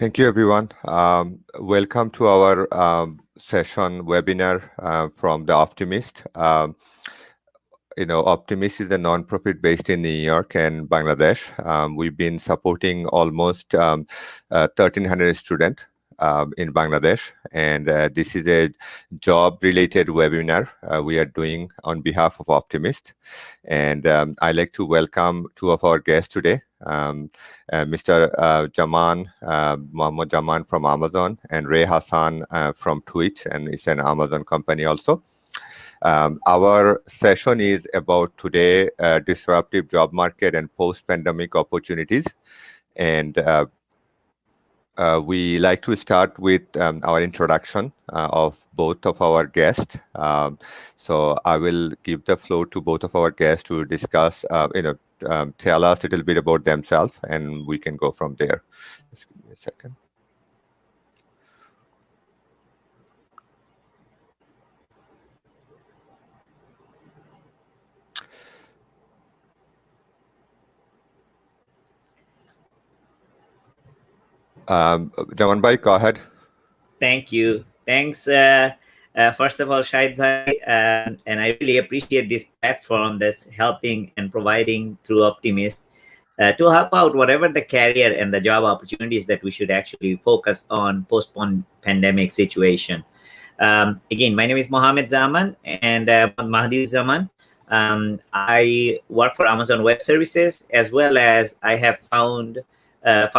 Thank you, everyone. Welcome to our session webinar from the Optimist. Optimist is a nonprofit based in New York and Bangladesh. We've been supporting almost 1,300 students in Bangladesh, and this is a job-related webinar we are doing on behalf of Optimist. And I'd like to welcome two of our guests today, Mr. Mohammad Jaman from Amazon, and Ray Hassan from Twitch, and it's an Amazon company also. Our session is about today, disruptive job market and post-pandemic opportunities. And we like to start with our introduction of both of our guests. So I will give the floor to both of our guests to discuss, tell us a little bit about themselves, and we can go from there. Just give me a second. Jaman bhai, go ahead. Thank you. Thanks. First of all, Shahid bhai, and I really appreciate this platform that's helping and providing through Optimist to help out whatever the career and the job opportunities that we should actually focus on post-pandemic situation. Again, my name is Mohammed Zaman and Mahdi Zaman. I work for Amazon Web Services, as well as I have founded an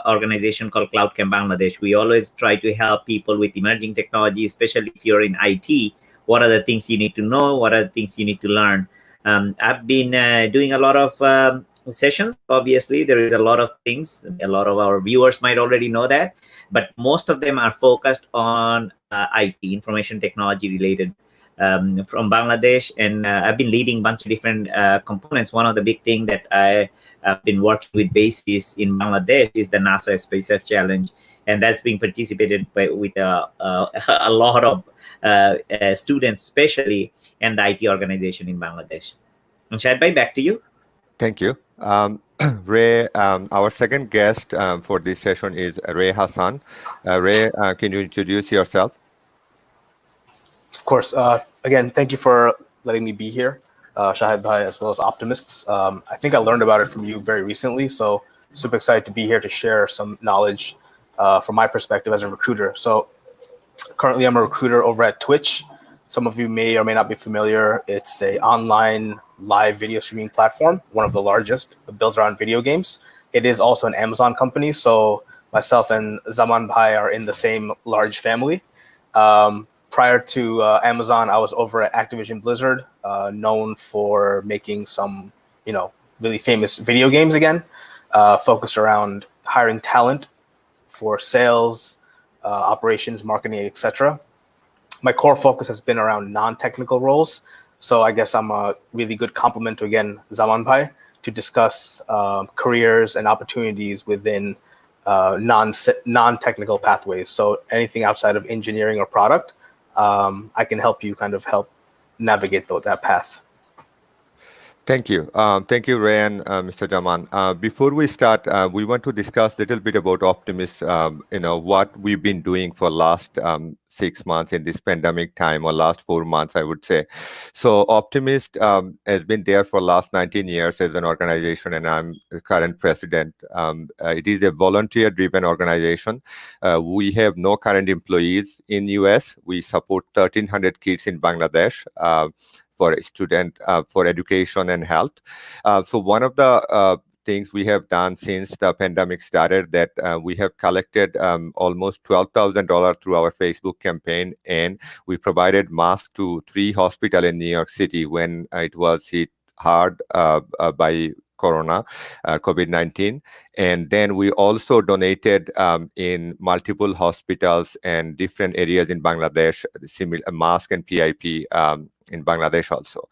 organization called Cloud Camp Bangladesh. We always try to help people with emerging technology, especially if you're in IT. What are the things you need to know? What are the things you need to learn? I've been doing a lot of sessions. Obviously, there is a lot of things. A lot of our viewers might already know that, but most of them are focused on IT, information technology related, from Bangladesh. And I've been leading a bunch of different components. One of the big things that I've been working with bases in Bangladesh is the NASA Space Earth Challenge, and that's being participated by with a lot of students, especially, and the IT organization in Bangladesh. And Shahid bhai, back to you. Thank you. Ray, our second guest for this session is Ray Hassan. Ray, can you introduce yourself? Of course. Again, thank you for letting me be here, Shahid bhai, as well as Optimists. I think I learned about it from you very recently, so super excited to be here to share some knowledge from my perspective as a recruiter. So currently I'm a recruiter over at Twitch. Some of you may or may not be familiar. It's an online live video streaming platform, one of the largest, built around video games. It is also an Amazon company, so myself and Zaman bhai are in the same large family. Prior to Amazon, I was over at Activision Blizzard, known for making some, really famous video games again, focused around hiring talent for sales, operations, marketing, etc. My core focus has been around non-technical roles. So I guess I'm a really good complement to, again, Zaman bhai, to discuss careers and opportunities within non-technical pathways. So anything outside of engineering or product, I can help you help navigate that path. Thank you. Thank you, Ray and Mr. Jaman. Before we start, we want to discuss a little bit about Optimist, what we've been doing for last 6 months in this pandemic time, or last 4 months, I would say. So Optimist has been there for last 19 years as an organization, and I'm the current president. It is a volunteer-driven organization. We have no current employees in US. We support 1,300 kids in Bangladesh. For student, for education and health. So one of the things we have done since the pandemic started, that we have collected almost $12,000 through our Facebook campaign, and we provided masks to 3 hospitals in New York City when it was hit hard by COVID-19. And then we also donated in multiple hospitals and different areas in Bangladesh, similar mask and PIP in Bangladesh also.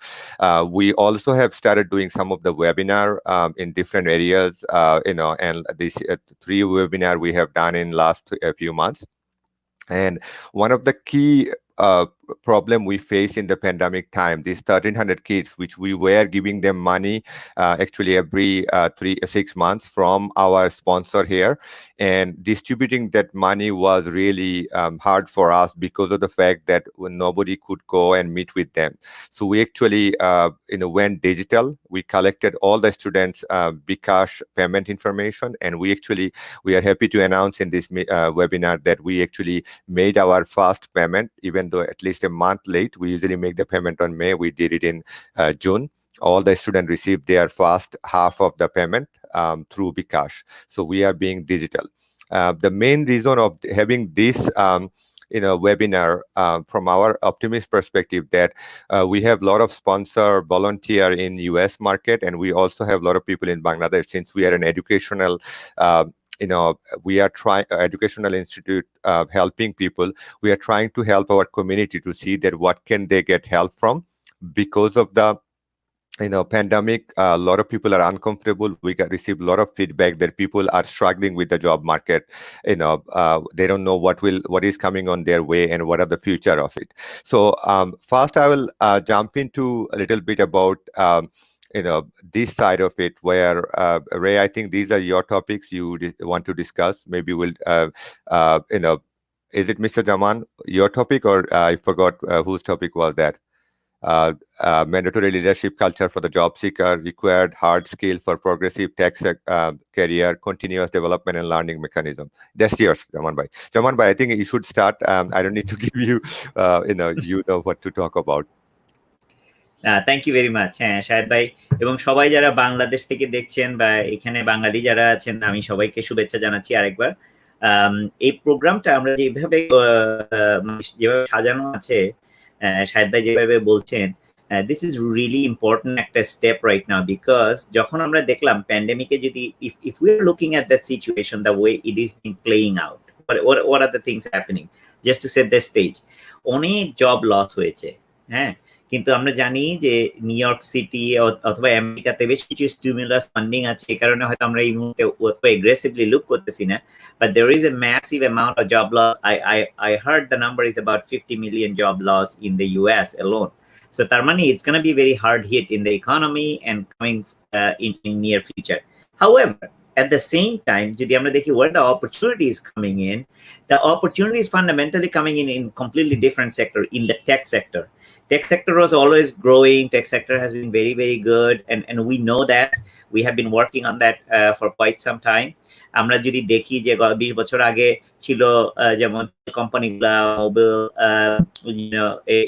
We also have started doing some of the webinar in different areas, and this 3 webinar we have done in last few months. And one of the key problem we faced in the pandemic time. These 1,300 kids, which we were giving them money actually every 6 months from our sponsor here, and distributing that money was really hard for us because of the fact that nobody could go and meet with them. So we actually went digital. We collected all the students' Bikash payment information, and we are happy to announce in this webinar that we actually made our first payment, even though at least a month late. We usually make the payment on May. We did it in June. All the students received their first half of the payment through Bikash. So we are being digital. The main reason of having this webinar from our Optimist perspective, that we have a lot of sponsor volunteer in US market, and we also have a lot of people in Bangladesh. Since we are an educational we are trying educational institute helping people. We are trying to help our community to see that what can they get help from. Because of the pandemic, a lot of people are uncomfortable. We received a lot of feedback that people are struggling with the job market. They don't know what is coming on their way and what are the future of it. So first I will jump into a little bit about this side of it, where Ray, I think these are your topics you want to discuss. Maybe we'll is it Mr. Jaman your topic, or I forgot whose topic was that? Mandatory leadership culture for the job seeker, required hard skill for progressive tech career, continuous development and learning mechanism. That's yours, Jaman Bhai. Jaman Bhai, I think you should start. I don't need to give you, you know what to talk about. Thank you very much. হ্যাঁ, শাহেদ ভাই এবং সবাই যারা বাংলাদেশ থেকে দেখছেন বা এখানে বাঙালি যারা আছেন, আমি সবাইকে শুভেচ্ছা জানাচ্ছি আরেকবার। এই প্রোগ্রামটা আমরা যেভাবে সাজানো আছে, শাহেদ ভাই যেভাবে বলছেন, দিস ইজ রিয়েলি ইম্পর্টেন্ট একটা স্টেপ রাইট নাও, বিকজ যখন আমরা দেখলাম প্যান্ডেমিকে, যদি if we are looking at that situation, the way it is being playing out, what are the things happening, just to set the stage, অনেক job loss হয়েছে। হ্যাঁ, কিন্তু আমরা জানি যে নিউ ইয়র্ক সিটি অথবা আমেরিকাতে বেশ কিছু স্টিমুলাস ফান্ডিং আছে, এই কারণে হয়তো আমরা এই মুহূর্তে এগ্রেসিভলি লুক করতেছি না, but there is a massive amount of job loss. I heard the number is about 50 million job loss in the US alone. So তার মানে it's going to be very hard hit in the economy and coming in near future. However, at the same time, যদি আমরা দেখি where the opportunity is coming in, the opportunity is fundamentally coming in completely different sector, in the tech sector. Tech sector was always growing. Tech sector has been very, very good, and we know that. We have been working on that for quite some time. আমরা যদি দেখি যে 20 বছর আগে ছিল যেমন কোম্পানিগুলা, mobile,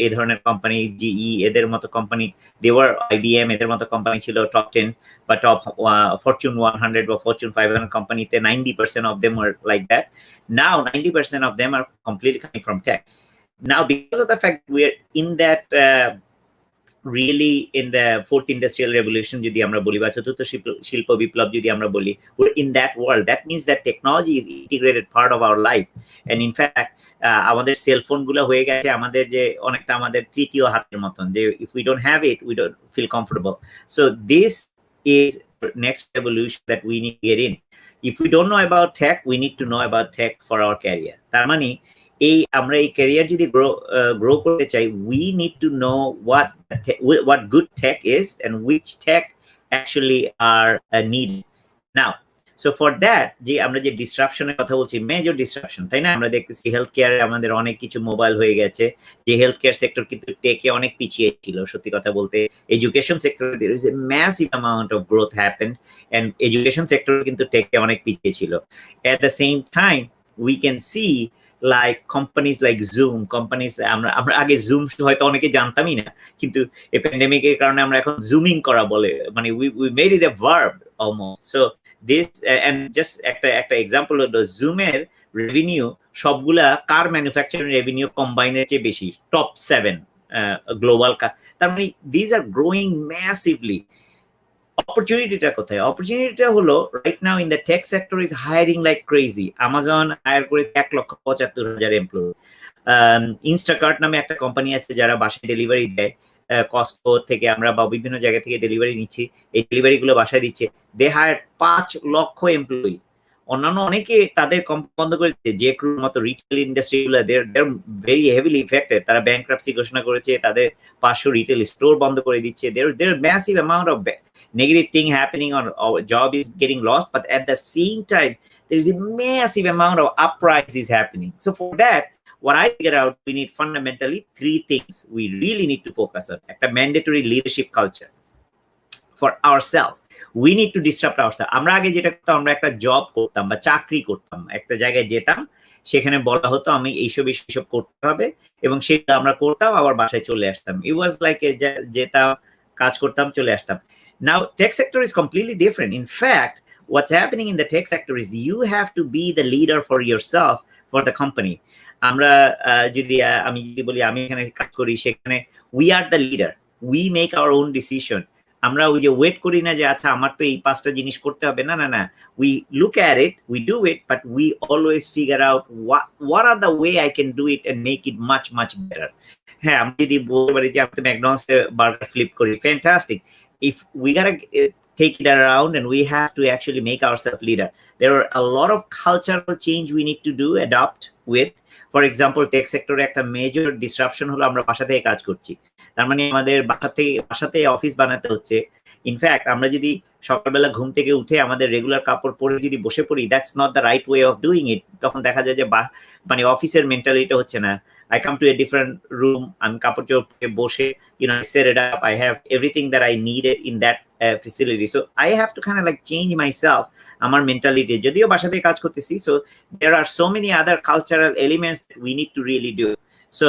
এই ধরনের কোম্পানি, জিই এদের মতো কোম্পানি, দেওয়ার IBM এদের মতো কোম্পানি ছিল টপ 10 বা টপ ফরচুন 100 বা ফরচুন 500 কোম্পানিতে 90% of them were like that. Now 90% of them are completely coming from tech. Now, because of the fact we are in that really in the fourth industrial revolution, যদি আমরা বলি, বা চতুর্থ শিল্প বিপ্লব যদি আমরা বলি, we're in that world. That means that technology is integrated part of our life, and in fact আমাদের সেলফোন গুলো হয়ে গেছে আমাদের যে অনেকটা আমাদের তৃতীয় হাতের মতন, যে if we don't have it we don't feel comfortable. So this is next revolution that we need to get in. If we don't know about tech, we need to know about tech for our career. তার মানে আমরা এই career যদি grow করতে চাই, we need to know what good tech is and which tech actually are needed now. So for that, যে আমরা যে ডিসরাপশনের কথা বলছি, মেজর ডিসরাপশন, তাই না? আমরা দেখতেছি হেলথ কেয়ারে আমাদের অনেক কিছু মোবাইল হয়ে গেছে, যে হেলথ কেয়ার সেক্টর কিন্তু টেকে অনেক পিছিয়ে ছিল সত্যি কথা বলতে। এডুকেশন সেক্টরে there is a massive amount of growth happened, and education sector কিন্তু টেকে অনেক পিছিয়ে ছিল। At the same time, we can see like companies like Zoom, companies আমরা আগে Zoom হয়তো অনেকে জানতামই না, কিন্তু এই প্যান্ডেমিকের কারণে আমরা এখন জুমিং করা বলে, মানে we made it a verb almost. So this and just একটা এক্সাম্পল হলো Zoom-এর রেভিনিউ সবগুলা কার ম্যানুফ্যাকচারিং রেভিনিউ কম্বাইনের চেয়ে বেশি, টপ 7 গ্লোবাল কার। তার মানে these are growing massively. অপরচুনিটিটা কোথায়? অপরচুনিটিটা হলো right now in the tech sector is hiring like crazy. Amazon hire করে 1,75,000 এমপ্লয়ি। ইনস্টাকার্ট নামে একটা কোম্পানি আছে যারা বাসায় ডেলিভারি দেয়, কস্টকো থেকে আমরা বা বিভিন্ন জায়গা থেকে ডেলিভারি নিচ্ছি, এই ডেলিভারি গুলো বাসায় দিচ্ছে। দে হায়ার 5 লক্ষ এমপ্লয়ি অন্যান্য অনেকে তাদের কোম্পানি বন্ধ করে দিচ্ছে, যে ক্রুর মতো রিটেল ইন্ডাস্ট্রি গুলো they're very heavily affected, তারা ব্যাংক্রাপসি ঘোষণা করেছে, তাদের 500 রিটেল স্টোর বন্ধ করে দিচ্ছে, there massive amount of negative thing happening or job is getting lost, but at the same time there is a massive amount of uprise is happening. So for that, what I figured out, we need fundamentally 3 things we really need to focus on. একটা mandatory leadership culture for ourselves. We need to disrupt ourselves. আমরা আগে যেটা করতাম, আমরা একটা job করতাম বা চাকরি করতাম, একটা জায়গায় যেতাম, সেখানে বলা হতো আমি এইসব এইসব করতে হবে, এবং সেটা আমরা করতাম, আবার বাসায় চলে আসতাম। It was like যেতাম, কাজ করতাম, চলে আসতাম। Now tech sector is completely different. In fact, what's happening in the tech sector is you have to be the leader for yourself, for the company. আমরা যদি আমি যদি বলি আমি এখানে কাজ করি, সেখানে we are the leader, we make our own decision. আমরা ওই যে ওয়েট করি না যে আচ্ছা আমার তো এই 5টা জিনিস করতে হবে, না না না, we look at it, we do it, but we always figure out what are the way I can do it and make it much better. হ্যাঁ, আমি যদি বলতে পারি যে আমি তো ম্যাকডোনাল্ডস এ বার্গার ফ্লিপ করি, fantastic. If we gotta take it around and we have to actually make ourselves leader, there are a lot of cultural change we need to do, adopt with. For example, tech sector একটা major disruption হলো আমরা বাসা থেকে কাজ করছি, তার মানে আমাদের বাসাতে অফিস বানাতে হচ্ছে। ইনফ্যাক্ট আমরা যদি সকালবেলা ঘুম থেকে উঠে আমাদের রেগুলার কাপড় পরে যদি বসে পড়ি, that's not the right way of doing it. তখন দেখা যায় যে মানে অফিসের মেন্টালিটি হচ্ছে না। I come to a different room, আমি কাপড় চোপড়ে বসে, I set it up, I have everything that I needed in that facility, so I have to kind of like change myself, আমার মেন্টালিটি, যদিও বাসা থেকে কাজ করতেছি। So there are so many other cultural elements that we need to really do. So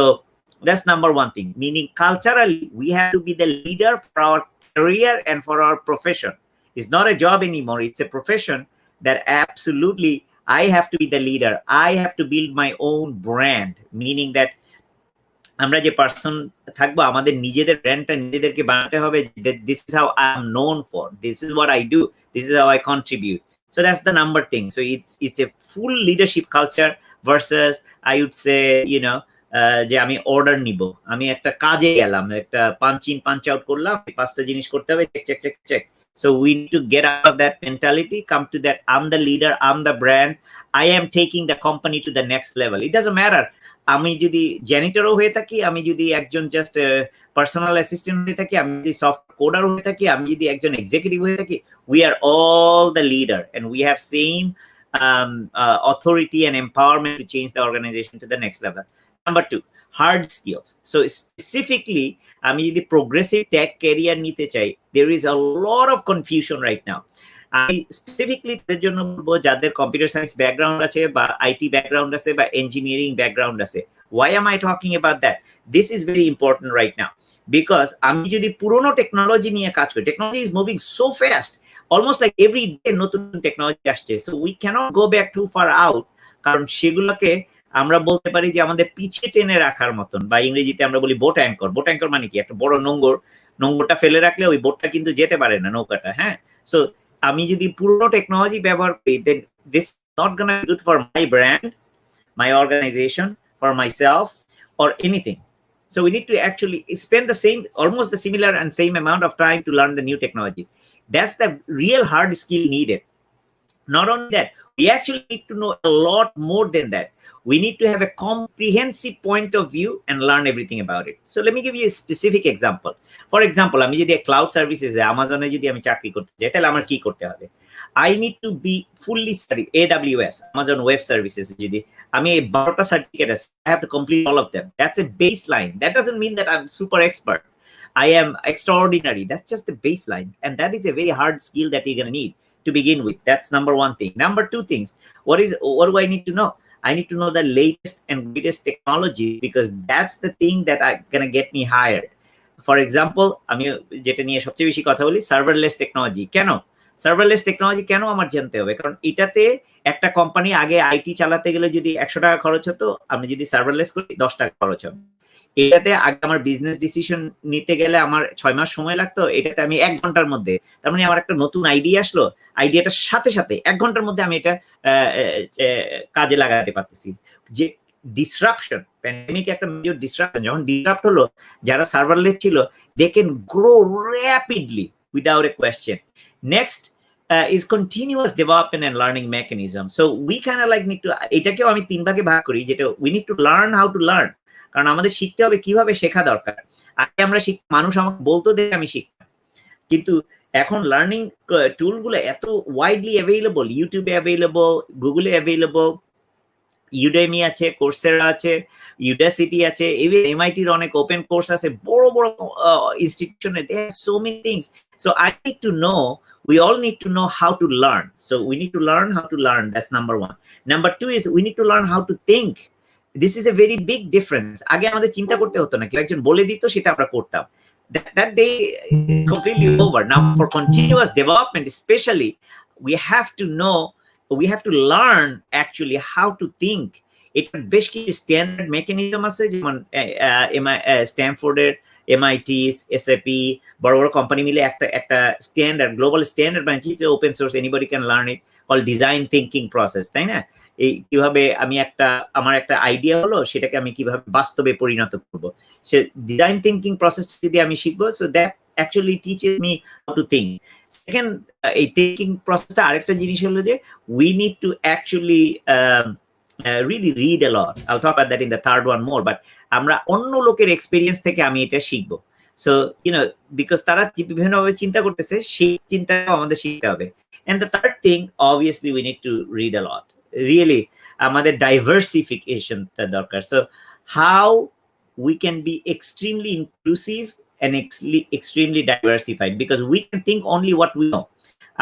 that's number 1 thing, meaning culturally we have to be the leader for our career and for our profession. It's not a job anymore, it's a profession that absolutely I have to be the leader. I have to build my own brand, meaning that আমরা যে person থাকবো, আমাদের নিজেদের ব্র্যান্ডটা নিজেদেরকে বানাতে হবে। This is how I am known for, this is what I do, this is how I contribute. So that's the number thing. So it's a full leadership culture versus I would say, যে আমি order নিব, আমি একটা কাজে গেলাম, একটা punch in punch out করলাম, 5টা জিনিস করতে হবে, check. So we need to get out of that mentality, come to that I'm the leader, I'm the brand, I am taking the company to the next level. It doesn't matter আমি যদি জ্যানিটরও হয়ে থাকি, আমি যদি একজন just personal assistant হয়ে থাকি, আমি যদি সফট কোডার হয়ে থাকি, আমি যদি একজন এক্সিকিউটিভ হয়ে থাকি, we are all the leader and we have same authority and empowerment to change the organization to the next level. Number 2, hard skills. So specifically, আমি যদি progressive tech career নিতে চাই, there is a lot of confusion right now. আমি specifically তাদের জন্য বলবো যাদের computer science background আছে বা আইটি ব্যাকগ্রাউন্ড আছে বা ইঞ্জিনিয়ারিং ব্যাকগ্রাউন্ড আছে। Why am I talking about that? This is very important right now because আমি যদি পুরনো টেকনোলজি নিয়ে কাজ করি, technology is moving so fast, almost like every day নতুন টেকনোলজি আসছে, so we cannot go back too far out, কারণ সেগুলোকে আমরা বলতে পারি যে আমাদের পিছে টেনে রাখার মতন, বা ইংরেজিতে আমরা বলি বোট অ্যাঙ্কর। বোট অ্যাঙ্কর মানে কি? একটা বড় নোঙ্গরটা ফেলে রাখলে ওই বোটটা কিন্তু যেতে পারে না, নৌকাটা। হ্যাঁ, সো আমি যদি পুরনো টেকনোলজি ব্যবহার করি, then this is not gonna be good for my brand, my organization, for myself or anything. So we need to actually spend almost the similar and same amount of time to learn the new technologies. That's the real hard skill needed. Not only that, we actually need to know a lot more than that. We need to have a comprehensive point of view and learn everything about it. So let me give you a specific example. For example, আমি যদি cloud সার্ভিসেসে Amazon-এ যদি আমি চাকরি করতে চাই, তাহলে আমার কি করতে হবে? I need to be fully studied. AWS, Amazon Web Services, যদি আমি 12টা সার্টিফিকেট আছে, I have to complete all of them. That's a baseline. That doesn't mean that I'm super expert. I am extraordinary. That's just the baseline. And that is a very hard skill that you're going to need to begin with. That's number 1 thing. Number 2 things. What do I need to know? I need to know the latest and greatest technology because that's the thing that are going to get me hired. For example, আমি যেটা নিয়ে সবচেয়ে বেশি কথা বলি, serverless technology. কেন serverless technology কেন আমার জানতে হবে? কারণ এটাতে একটা কোম্পানি আগে আইটি চালাতে গেলে যদি 100 টাকা খরচ হতো, আমি যদি সার্ভারলেস করি 10 টাকা খরচ হবে। এটাতে আগে আমার বিজনেস ডিসিশন নিতে গেলে আমার 6 মাস সময় লাগতো, এটাতে আমি 1 ঘন্টার মধ্যে, তার মানে আমার একটা নতুন আইডিয়া আসলো, আইডিয়াটার সাথে 1 ঘন্টার মধ্যে আমি এটা কাজে লাগাতে পারতেছি। যে ডিসরাপশন, প্যান্ডেমিক একটা মেজর ডিসরাপশন, যখন ডিসরাপ্ট হলো, যারা সার্ভারলেস ছিল they can grow rapidly without a question. Next, is continuous development and learning mechanism. So we kind of like need to, এটাকেও আমি 3 ভাগে ভাগ করি, যেটা we need to learn how to learn, কারণ আমাদের শিখতে হবে কিভাবে শেখা দরকার। আগে আমরা মানুষ আমাকে বলতো দেখে আমি শিখতাম, কিন্তু এখন লার্নিং টুলগুলো এত ওয়াইডলি অ্যাভেইলেবল, ইউটিউবে অ্যাভেইলেবল, গুগলে অ্যাভেইলেবল, ইউডেমি আছে, কোর্সেরা আছে, ইউডাসিটি আছে, ইভেন এমআইটির অনেক ওপেন কোর্স আছে, বড় বড় ইনস্টিটিউশনে, they have so many things. So I need to know, we all need to know how to learn. So we need to learn how to learn. That's number 1. Number 2 is we need to learn how to think. This is a very big difference. আগে আমাদের চিন্তা করতে হতো না, কেউ একজন বলে দিত সেটা আমরা করতাম। That day is completely over. Now for continuous development especially, we have to know, we have to learn actually how to think. এটা বেশ কিছু স্ট্যান্ডার্ড মেকানিজম আছে, যেমন স্ট্যানফোর্ডের, MIT's, SAP, বড় বড় কোম্পানি মিলে একটা স্ট্যান্ডার্ড, গ্লোবাল স্ট্যান্ডার্ড বানিয়েছে, open source, anybody can learn it, call design thinking process, তাই না? এই কিভাবে আমি আমার একটা আইডিয়া হলো, সেটাকে আমি কিভাবে বাস্তবে পরিণত করব, সে ডিজাইন থিঙ্কিং প্রসেস যদি আমি শিখবো, so that actually teaches me how to think. Second, এই থিঙ্কিং প্রসেসটা আরেকটা জিনিস হলো যে we need to actually really read a lot. I'll talk about that in the third one more, but আমরা অন্য লোকের এক্সপেরিয়েন্স থেকে আমি এটা শিখবো। সো বিকজ তারা বিভিন্নভাবে চিন্তা করতেছে, সেই চিন্তাটাও আমাদের শিখতে হবে। And the third thing, obviously we need to read a lot. Really, আমাদের ডাইভার্সিফিকেশন দরকার। So how we can be extremely inclusive and extremely diversified, because we can think only what we know.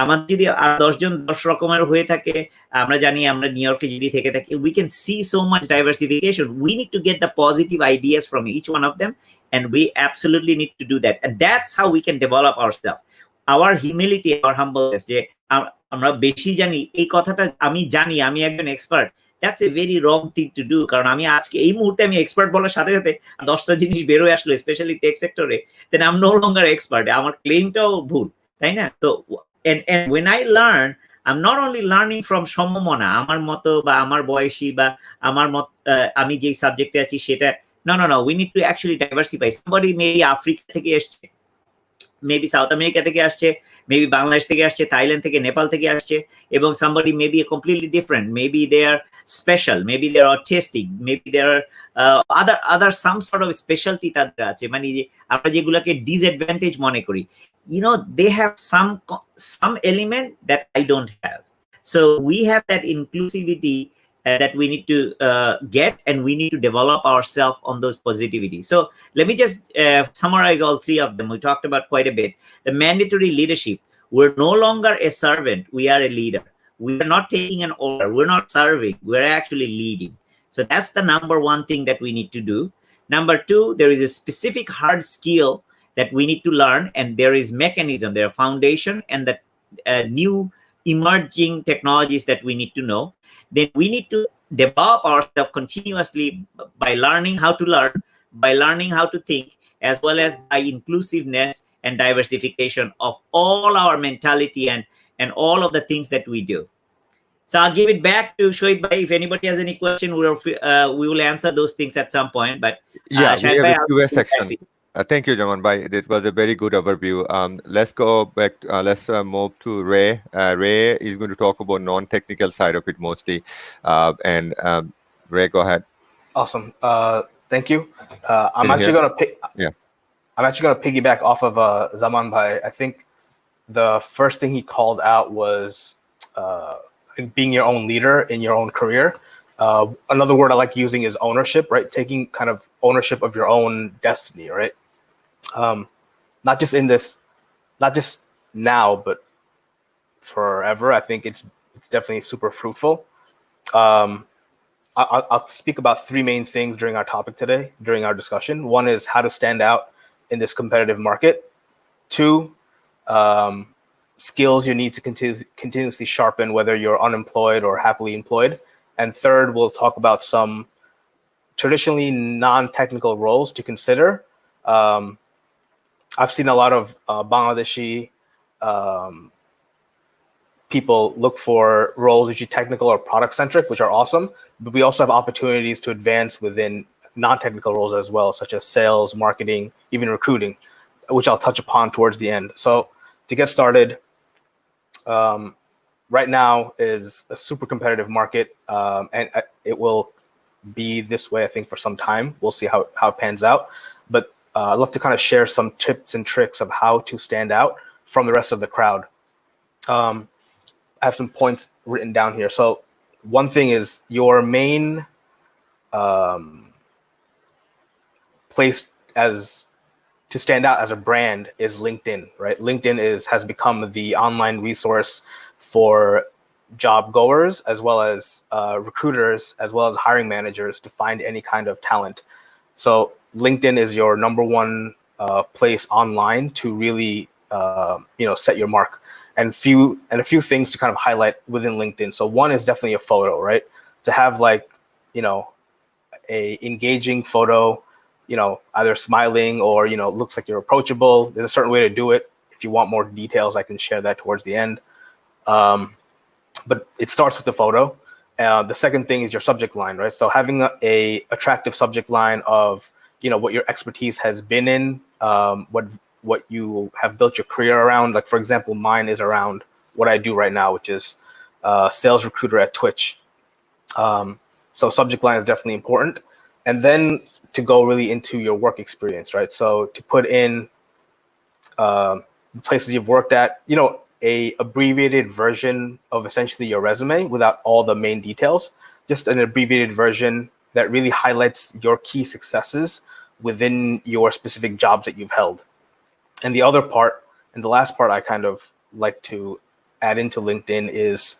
আমাদের যদি 10 জন 10 রকমের হয়ে থাকে, আমরা জানি আমরা নিউ ইয়র্কে যদি থেকে থাকি, we can see so much diversification. We need to get the positive ideas from each one of them, and we absolutely need to do that. And that's how we can develop ourselves. Our humility, our humbleness, যে আমরা বেশি জানি, এই কথাটা আমি জানি, আমি একজন expert, that's a very wrong thing to do. কারণ আমি আজকে এই মুহূর্তে আমি এক্সপার্ট বলার সাথে সাথে 10টা জিনিস বেরোয় আসলো, স্পেশালি টেক সেক্টরে, then I'm no longer expert. আমার ক্লেমটাও ভুল, তাই না? তো and when I learn, I'm not only learning from সমমনা, আমার মতো বা আমার বয়সী বা আমার মত, আমি যেই সাবজেক্টে আছি সেটা, no, we need to actually diversify. Somebody maybe Africa থেকে আসছে, মেবি সাউথ আমেরিকা থেকে আসছে, মেবি বাংলাদেশ থেকে আসছে, থাইল্যান্ড থেকে, নেপাল থেকে আসছে, এবং somebody may be completely different. Maybe they are special, maybe they are autistic, maybe they are other some sort of specialty তাদের আছে, মানে আমরা যেগুলোকে ডিসঅ্যাডভান্টেজ মনে করি, they have some element that I don't have. So we have that inclusivity that we need to get, and we need to develop ourselves on those positivity. So let me just summarize all 3 of them. We talked about quite a bit. The mandatory leadership, we're no longer a servant, we are a leader. We are not taking an order, we're not serving, we're actually leading. So that's the number 1 thing that we need to do. Number 2, there is a specific hard skill that we need to learn, and there is mechanism, there are foundation, and the new emerging technologies that we need to know. Then we need to develop ourselves continuously by learning how to learn, by learning how to think, as well as by inclusiveness and diversification of all our mentality and all of the things that we do. So I'll give it back to Shoaib bhai. If anybody has any question, we will answer those things at some point. But yeah, we Shoaib have bhai, a Q&A section. Thank you, Jaman bhai. It was a very good overview. Let's go back. Let's move to Ray. Ray is going to talk about non-technical side of it mostly. And Ray, go ahead. Awesome. Thank you. I'm actually going to piggyback off of Zaman bhai. I think the first thing he called out was being your own leader in your own career. Another word I like using is ownership, right? Taking kind of ownership of your own destiny, right? Not just now, but forever. I think it's definitely super fruitful. I'll speak about 3 main things during our topic today, during our discussion. 1 is how to stand out in this competitive market. 2, skills you need to continuously sharpen, whether you're unemployed or happily employed. And 3rd, we'll talk about some traditionally non-technical roles to consider. I've seen a lot of Bangladeshi people look for roles which are technical or product-centric, which are awesome. But we also have opportunities to advance within non-technical roles as well, such as sales, marketing, even recruiting, which I'll touch upon towards the end. So to get started, Right now is a super competitive market, and it will be this way, I think, for some time. We'll see how it pans out. But I'd love to kind of share some tips and tricks of how to stand out from the rest of the crowd. I have some points written down here. So one thing is your main place as to stand out as a brand is LinkedIn, right? LinkedIn has become the online resource for job goers as well as recruiters, as well as hiring managers to find any kind of talent. So LinkedIn is your number one place online to really set your mark. And a few things to kind of highlight within LinkedIn. So one is definitely a photo, right? To have like a engaging photo, either smiling or looks like you're approachable. There's a certain way to do it. If you want more details, I can share that towards the end. But it starts with the photo. The second thing is your subject line, right? So having a attractive subject line of what your expertise has been in, what you have built your career around. Like for example, mine is around what I do right now, which is sales recruiter at Twitch. So subject line is definitely important. And then to go really into your work experience, right? So to put in places you've worked at, a abbreviated version of essentially your resume without all the main details, just an abbreviated version that really highlights your key successes within your specific jobs that you've held. And the other part, and the last part I kind of like to add into LinkedIn is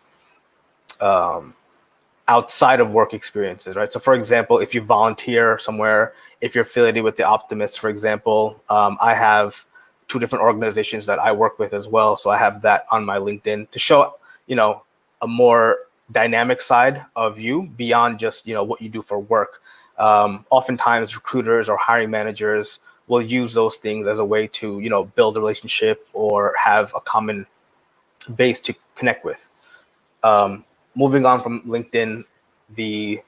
outside of work experiences, right? So for example, if you volunteer somewhere, if you're affiliated with the Optimist, for example, I have 2 different organizations that I work with as well. So I have that on my LinkedIn to show, a more dynamic side of you beyond just, what you do for work. Oftentimes recruiters or hiring managers will use those things as a way to, build a relationship or have a common base to connect with. Moving on from LinkedIn, the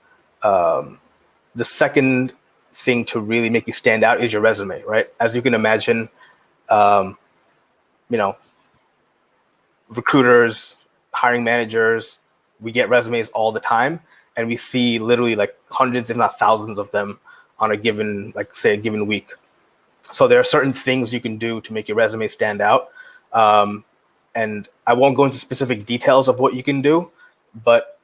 second thing to really make you stand out is your resume, right? As you can imagine, recruiters, hiring managers, we get resumes all the time, and we see literally like hundreds, if not thousands of them on a given, say a given week. So there are certain things you can do to make your resume stand out. And I won't go into specific details of what you can do, but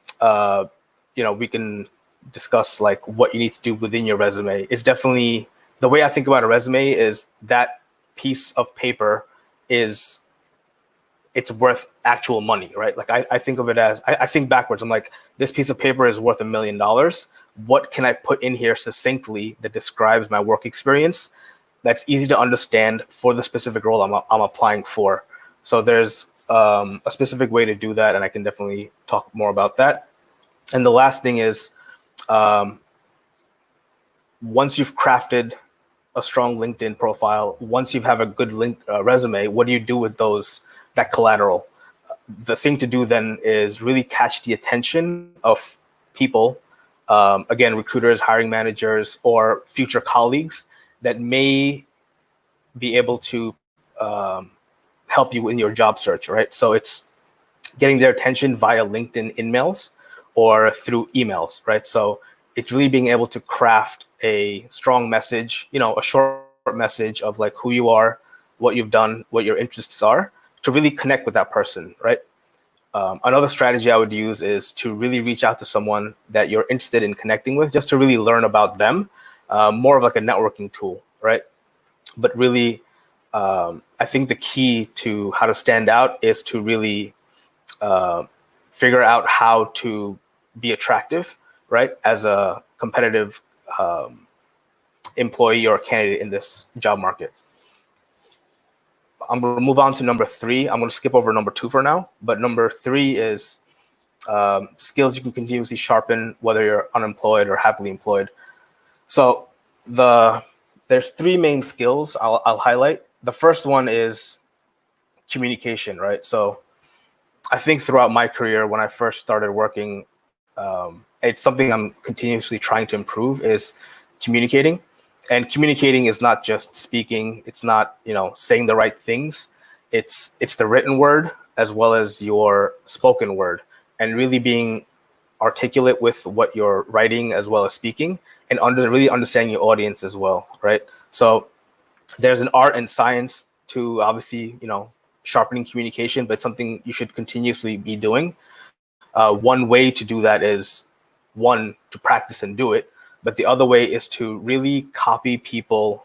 we can discuss like what you need to do within your resume. It's definitely the way I think about a resume is that piece of paper it's worth actual money, right? Like I think of it as I think backwards. I'm like, this piece of paper is worth $1 million. What can I put in here succinctly that describes my work experience that's easy to understand for the specific role I'm applying for? So there's a specific way to do that, and I can definitely talk more about that. And the last thing is, once you've crafted a strong LinkedIn profile, once you have a good resume, what do you do with that collateral? The thing to do then is really catch the attention of people, again, recruiters, hiring managers, or future colleagues that may be able to help you in your job search, right? So it's getting their attention via LinkedIn emails or through emails, right? So it's really being able to craft a strong message, a short message of like who you are, what you've done, what your interests are, to really connect with that person, right? Another strategy I would use is to really reach out to someone that you're interested in connecting with, just to really learn about them, more of like a networking tool, right? But really, I think the key to how to stand out is to really figure out how to be attractive, right? As a competitive employee or candidate in this job market. I'm going to move on to number 3. I'm going to skip over number 2 for now. But number 3 is skills you can continuously sharpen, whether you're unemployed or happily employed. So there's 3 main skills I'll highlight. The first one is communication, right? So I think throughout my career, when I first started working, it's something I'm continuously trying to improve is communicating. And communicating is not just speaking. It's not, saying the right things. It's the written word. as well as your spoken word, and really being articulate with what you're writing as well as speaking, and really understanding your audience as well, right? So there's an art and science to obviously, sharpening communication, but something you should continuously be doing. One way to do that is, one, to practice and do it, but the other way is to really copy people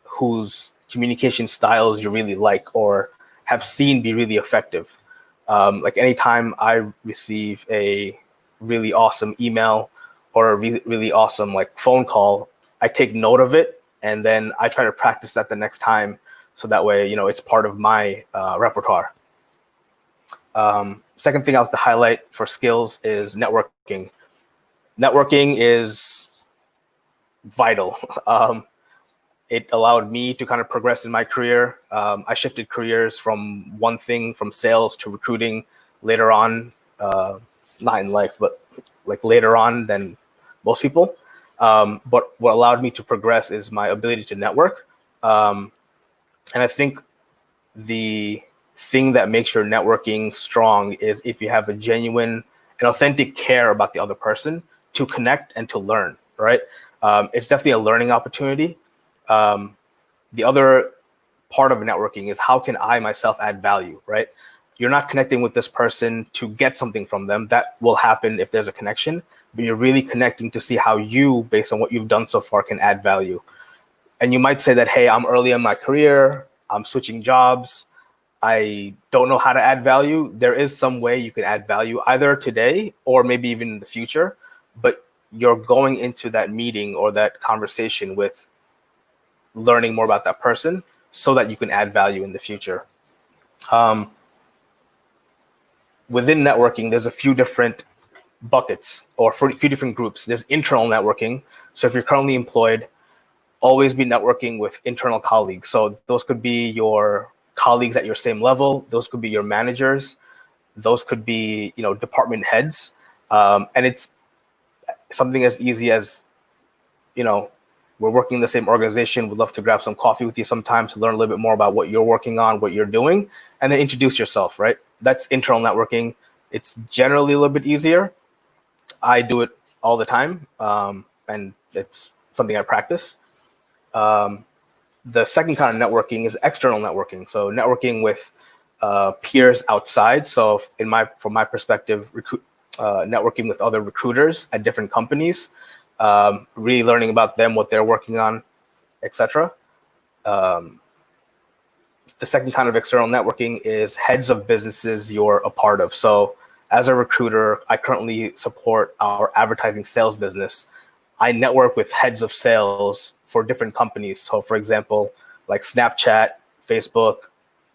whose communication styles you really like or have seen be really effective. Like anytime I receive a really awesome email or a really, really awesome like phone call, I take note of it and then I try to practice that the next time, so that way, it's part of my repertoire. Second thing I like to highlight for skills is networking. Networking is vital. It allowed me to kind of progress in my career. I shifted careers from one thing, from sales to recruiting later on, not in life, but like later on than most people. But what allowed me to progress is my ability to network. And I think the thing that makes your networking strong is if you have a genuine and authentic care about the other person to connect and to learn, right? It's definitely a learning opportunity. The other part of networking is, how can I myself add value, right? You're not connecting with this person to get something from them. That will happen if there's a connection, but you're really connecting to see how you, based on what you've done so far, can add value. And you might say that, hey, I'm early in my career, I'm switching jobs, I don't know how to add value. There is some way you can add value either today or maybe even in the future, but you're going into that meeting or that conversation with learning more about that person so that you can add value in the future. Within networking, there's a few different buckets or for a few different groups. There's internal networking. So if you're currently employed, always be networking with internal colleagues. So those could be your colleagues at your same level. Those could be your managers. Those could be, department heads. And it's something as easy as, we're working in the same organization. We'd love to grab some coffee with you sometime to learn a little bit more about what you're working on, what you're doing, and then introduce yourself, right? That's internal networking. It's generally a little bit easier. I do it all the time, and it's something I practice. The second kind of networking is external networking. So networking with peers outside. So from my perspective, networking with other recruiters at different companies, really learning about them, what they're working on, etc. The second kind of external networking is heads of businesses you're a part of. So as a recruiter, I currently support our advertising sales business. I network with heads of sales for different companies. So for example, like Snapchat, Facebook,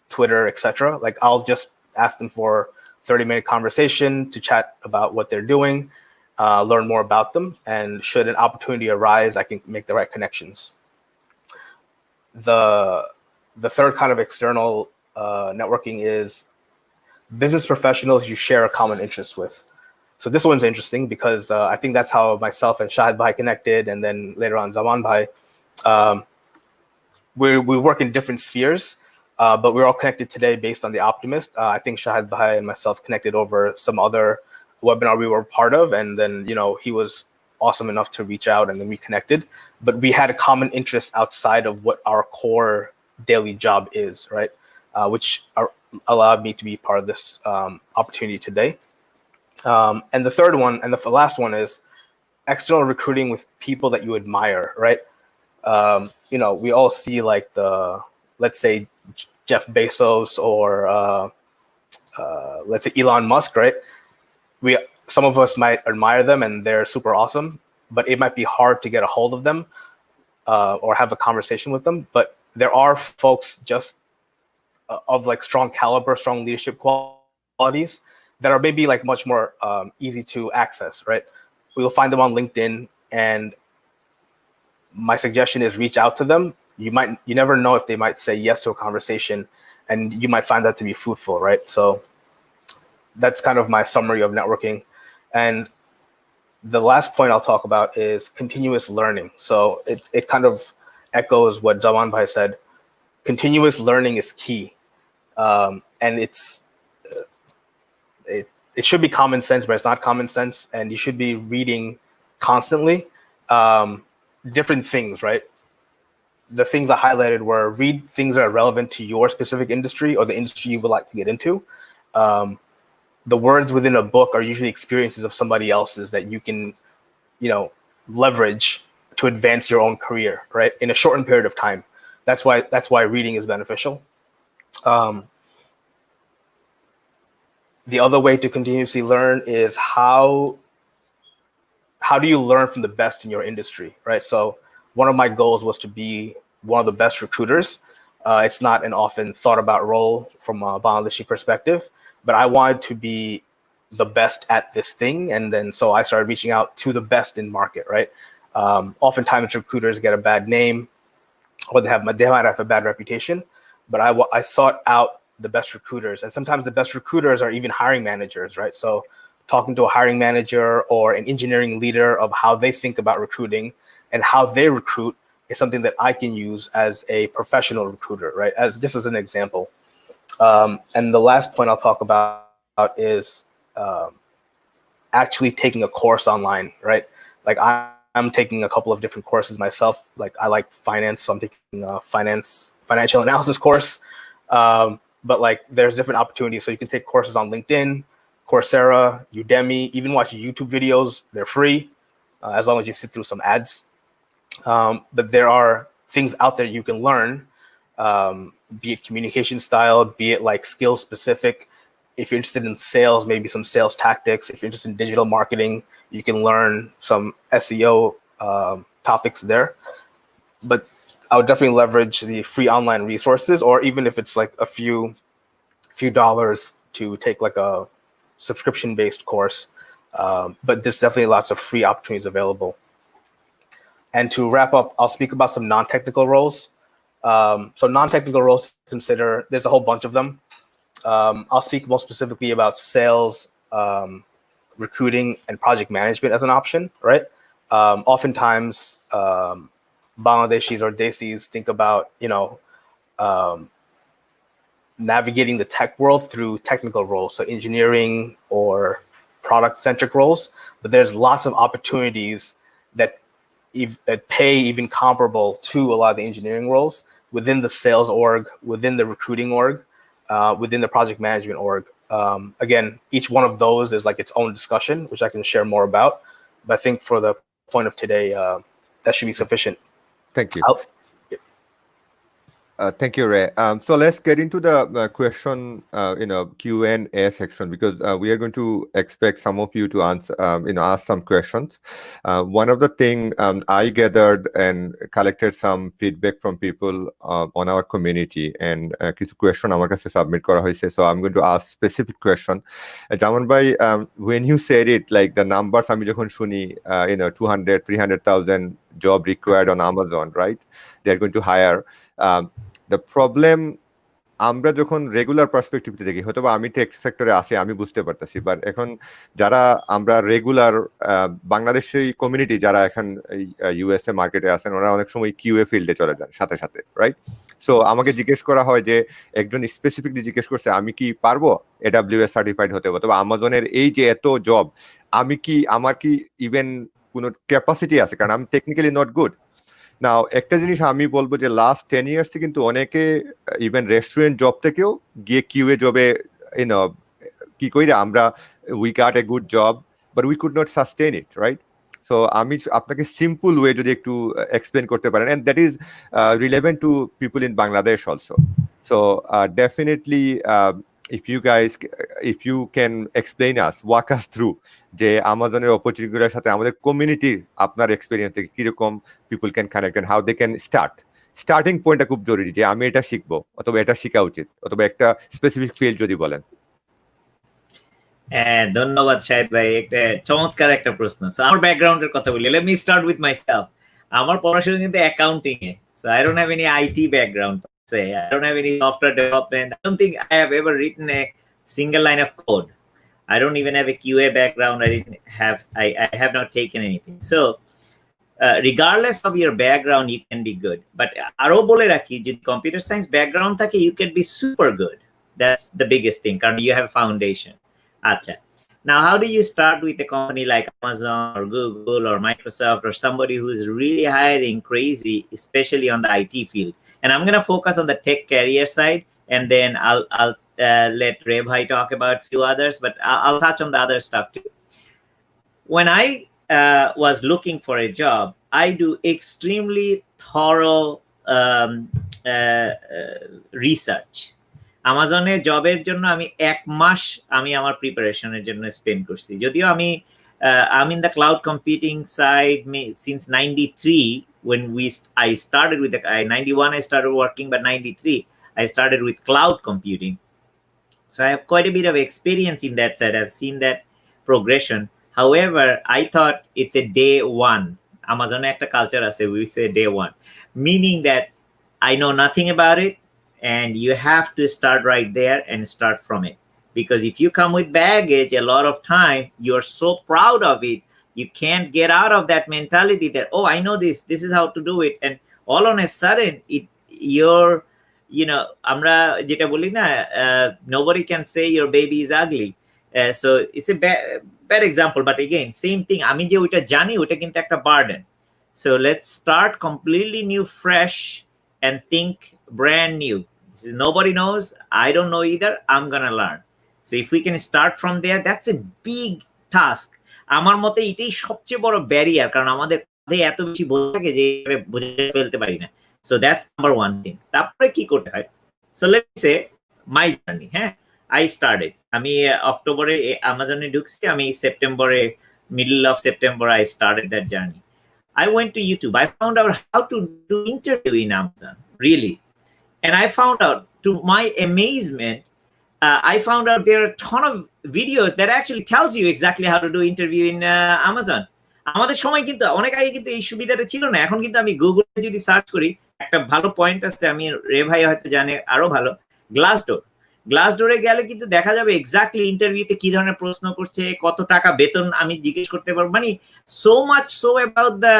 Twitter, etc. Like I'll just ask them for 30-minute conversation to chat about what they're doing, learn more about them, and should an opportunity arise, I can make the right connections. The third kind of external networking is business professionals you share a common interest with. So this one's interesting because I think that's how myself and Shahid Bhai connected, and then later on Zaman Bhai. We work in different spheres, but we're all connected today based on the Optimist. I think Shahid Bhai and myself connected over some other webinar we were part of, and then he was awesome enough to reach out, and then we connected. But we had a common interest outside of what our core daily job is, right? Which allowed me to be part of this opportunity today. And the third one, and the last one, is external recruiting with people that you admire, right? We all see like let's say Jeff Bezos or let's say Elon Musk, right? Some of us might admire them and they're super awesome, but it might be hard to get a hold of them or have a conversation with them. But there are folks just of like strong caliber, strong leadership qualities that are maybe like much more easy to access, right? We'll find them on LinkedIn, and my suggestion is reach out to them. You never know if they might say yes to a conversation, and you might find that to be fruitful, right? So that's kind of my summary of networking. And the last point I'll talk about is continuous learning. So it kind of echoes what Zaman Bhai said. Continuous learning is key. And it's it should be common sense, but it's not common sense, and you should be reading constantly different things, right? The things I highlighted were read things that are relevant to your specific industry or the industry you would like to get into. The words within a book are usually experiences of somebody else's that you can, leverage to advance your own career, right? In a shortened period of time. That's why reading is beneficial. The other way to continuously learn is how do you learn from the best in your industry, right? So one of my goals was to be one of the best recruiters. It's not an often thought about role from a Bangladeshi perspective, but I wanted to be the best at this thing. And then so I started reaching out to the best in market, right? Oftentimes recruiters get a bad name, or they might have a bad reputation, but I sought out the best recruiters, and sometimes the best recruiters are even hiring managers, right? So talking to a hiring manager or an engineering leader of how they think about recruiting and how they recruit is something that I can use as a professional recruiter, right? Just as an example. And the last point I'll talk about is actually taking a course online, right? Like I'm taking a couple of different courses myself. Like I like finance, so I'm taking a financial analysis course. But like there's different opportunities. So you can take courses on LinkedIn, Coursera, Udemy, even watch YouTube videos. They're free as long as you sit through some ads. But there are things out there you can learn, be it communication style, be it like skill specific. If you're interested in sales, maybe some sales tactics. If you're interested in digital marketing, you can learn some SEO topics there. But I would definitely leverage the free online resources, or even if it's like a few dollars to take like a subscription-based course. But there's definitely lots of free opportunities available. And to wrap up, I'll speak about some non-technical roles. So non-technical roles to consider, there's a whole bunch of them. I'll speak more specifically about sales, recruiting, and project management as an option, right? Oftentimes, Bangladeshis or Daceys think about, navigating the tech world through technical roles, so engineering or product-centric roles. But there's lots of opportunities that pay even comparable to a lot of the engineering roles within the sales org, within the recruiting org, within the project management org. Again, each one of those is like its own discussion, which I can share more about. But I think for the point of today, that should be sufficient. Thank you. Thank you, Ray. So let's get into the question, Q&A section, because we are going to expect some of you to answer, ask some questions. One of the things I gathered and collected some feedback from people on our community, and কিছু question আমার কাছে submit করা হয়েছে. So I'm going to ask specific question. Jaman bhai, when you said it, like the numbers আমি যখন শুনি, 200, 300,000 job required on Amazon, right? They're going to hire. The problem, আমরা যখন রেগুলার পার্সপেক্টিভে দেখি, হয়তো আমি টেক সেক্টরে আছি, আমি বুঝতে পারতেছি, বাট এখন যারা আমরা রেগুলার বাংলাদেশি কমিউনিটি যারা এখন ইউএসএ মার্কেটে আছেন, ওরা অনেক সময় কিউএ ফিল্ডে চলে যান সাথে সাথে, রাইট? সো আমাকে জিজ্ঞেস করা হয় যে একজন স্পেসিফিকলি জিজ্ঞেস করছে আমি কি পারবো এডাব্লিউএস সার্টিফাইড হতে, অথবা আমাজনের এই যে এত জব, আমার কি ইভেন কোনো ক্যাপাসিটি আছে, কারণ আমি টেকনিক্যালি নট গুড। নাও একটা জিনিস আমি বলবো যে লাস্ট 10 ইয়ার্সে কিন্তু অনেকে ইভেন রেস্টুরেন্ট জব থেকেও গিয়ে কিউএ জবে কি কইরা আমরা we got a good job, but we could not sustain it, right? So আমি আপনাকে সিম্পল ওয়ে যদি একটু এক্সপ্লেন করতে পারেন, and that is relevant to people in Bangladesh also. So definitely if you can explain us, walk us through যে আমাজনের অপরচুনিটিগুলোর সাথে আমাদের কমিউনিটির আপনার এক্সপেরিয়েন্স থেকে কিরকম people can connect and how they can starting পয়েন্টটা খুব জরুরি, যে আমি এটা শিখবো অথবা এটা শেখা উচিত, অথবা একটা স্পেসিফিক ফিল্ড যদি বলেন। ধন্যবাদ শাহিদ ভাই, একটা চমৎকার একটা প্রশ্ন। সো আমার ব্যাকগ্রাউন্ডের কথা বলি, let me start with my self. আমার পড়াশোনা কিন্তু accounting A, so I don't have any IT background, I don't have any software development. I don't think I have ever written a single line of code. I don't even have a QA background. I have not taken anything. So regardless of your background, you can be good. But aro bole rakhi, jodi computer science background thake, you can be super good. That's the biggest thing, because you have a foundation. Acha. Now, how do you start with a company like Amazon or Google or Microsoft or somebody who's really hiring crazy, especially on the IT field? And I'm going to focus on the tech career side, and then I'll let Rebhai talk about a few others, but I'll touch on the other stuff too. When I was looking for a job, I do extremely thorough research. আমাজনে জবের জন্য আমি 1 মাস আমি আমার প্রিপারেশনের জন্য spend করছি। যদিও আমি I'm in the cloud computing side since 93 when I started with 91 I started working, but 93 I started with cloud computing. So I have quite a bit of experience in that side. I've seen that progression. However, I thought it's a day one. Amazon একটা culture আছে, we say day one, meaning that I know nothing about it, and you have to start right there and start from it. Because if you come with baggage, a lot of time, you're so proud of it, you can't get out of that mentality that, oh, I know this is how to do it. And all on a sudden, you're, আমরা যেটা বলি না, nobody can say your baby is ugly. So it's a bad example, but again, same thing. আমি যে ওইটা জানি, ওইটা কিন্তু একটা burden. So let's start completely new, fresh, and think brand new. Nobody knows. I don't know either. I'm gonna learn. So if we can start from there, that's a big task. আমার মতে এটাই সবচেয়ে বড় barrier, কারণ আমাদের কাঁধে এত বেশি বোঝা থাকে যে বুঝে ফেলতে পারি না। So that's number one thing. তারপরে কি করতে হয়? So let's say my journey. I started. আমি অক্টোবরে আমাজনে ঢুকছি, আমি সেপ্টেম্বরে, middle of September I started that journey. I went to YouTube. I found out how to do interview in Amazon, really. And I found out, to my amazement, I found out there are a ton of videos that actually tells you exactly how to do interview in Amazon. আমাদের সময় কিন্তু অনেক আগে কিন্তু এই সুবিধাটা ছিল না। এখন কিন্তু আমি গুগলে যদি সার্চ করি, একটা ভালো পয়েন্ট আছে, আমি রে ভাই হয়তো জানে আরো ভালো, গ্লাসডোরে গেলে কিন্তু দেখা যাবে এক্স্যাক্টলি ইন্টারভিউতে কি ধরনের প্রশ্ন করছে, কত টাকা বেতন আমি জিজ্ঞেস করতে পারবো। মানে so much so about the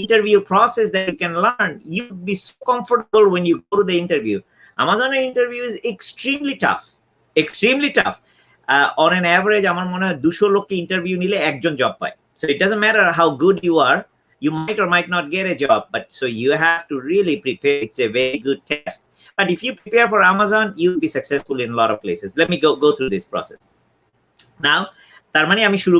interview process that you can learn. You'd be so comfortable when you go to the interview. Amazon interview is extremely tough. On an average, আমার মনে হয় 200 লোককে ইন্টারভিউ নিলে একজন জব পায়। So it doesn't matter how good you are, you might or might not get a job, but so you have to really prepare. It's a very good test. But if you prepare for Amazon, you'll be successful in a lot of places. Let me go through this process. Now, তার মানে আমি শুরু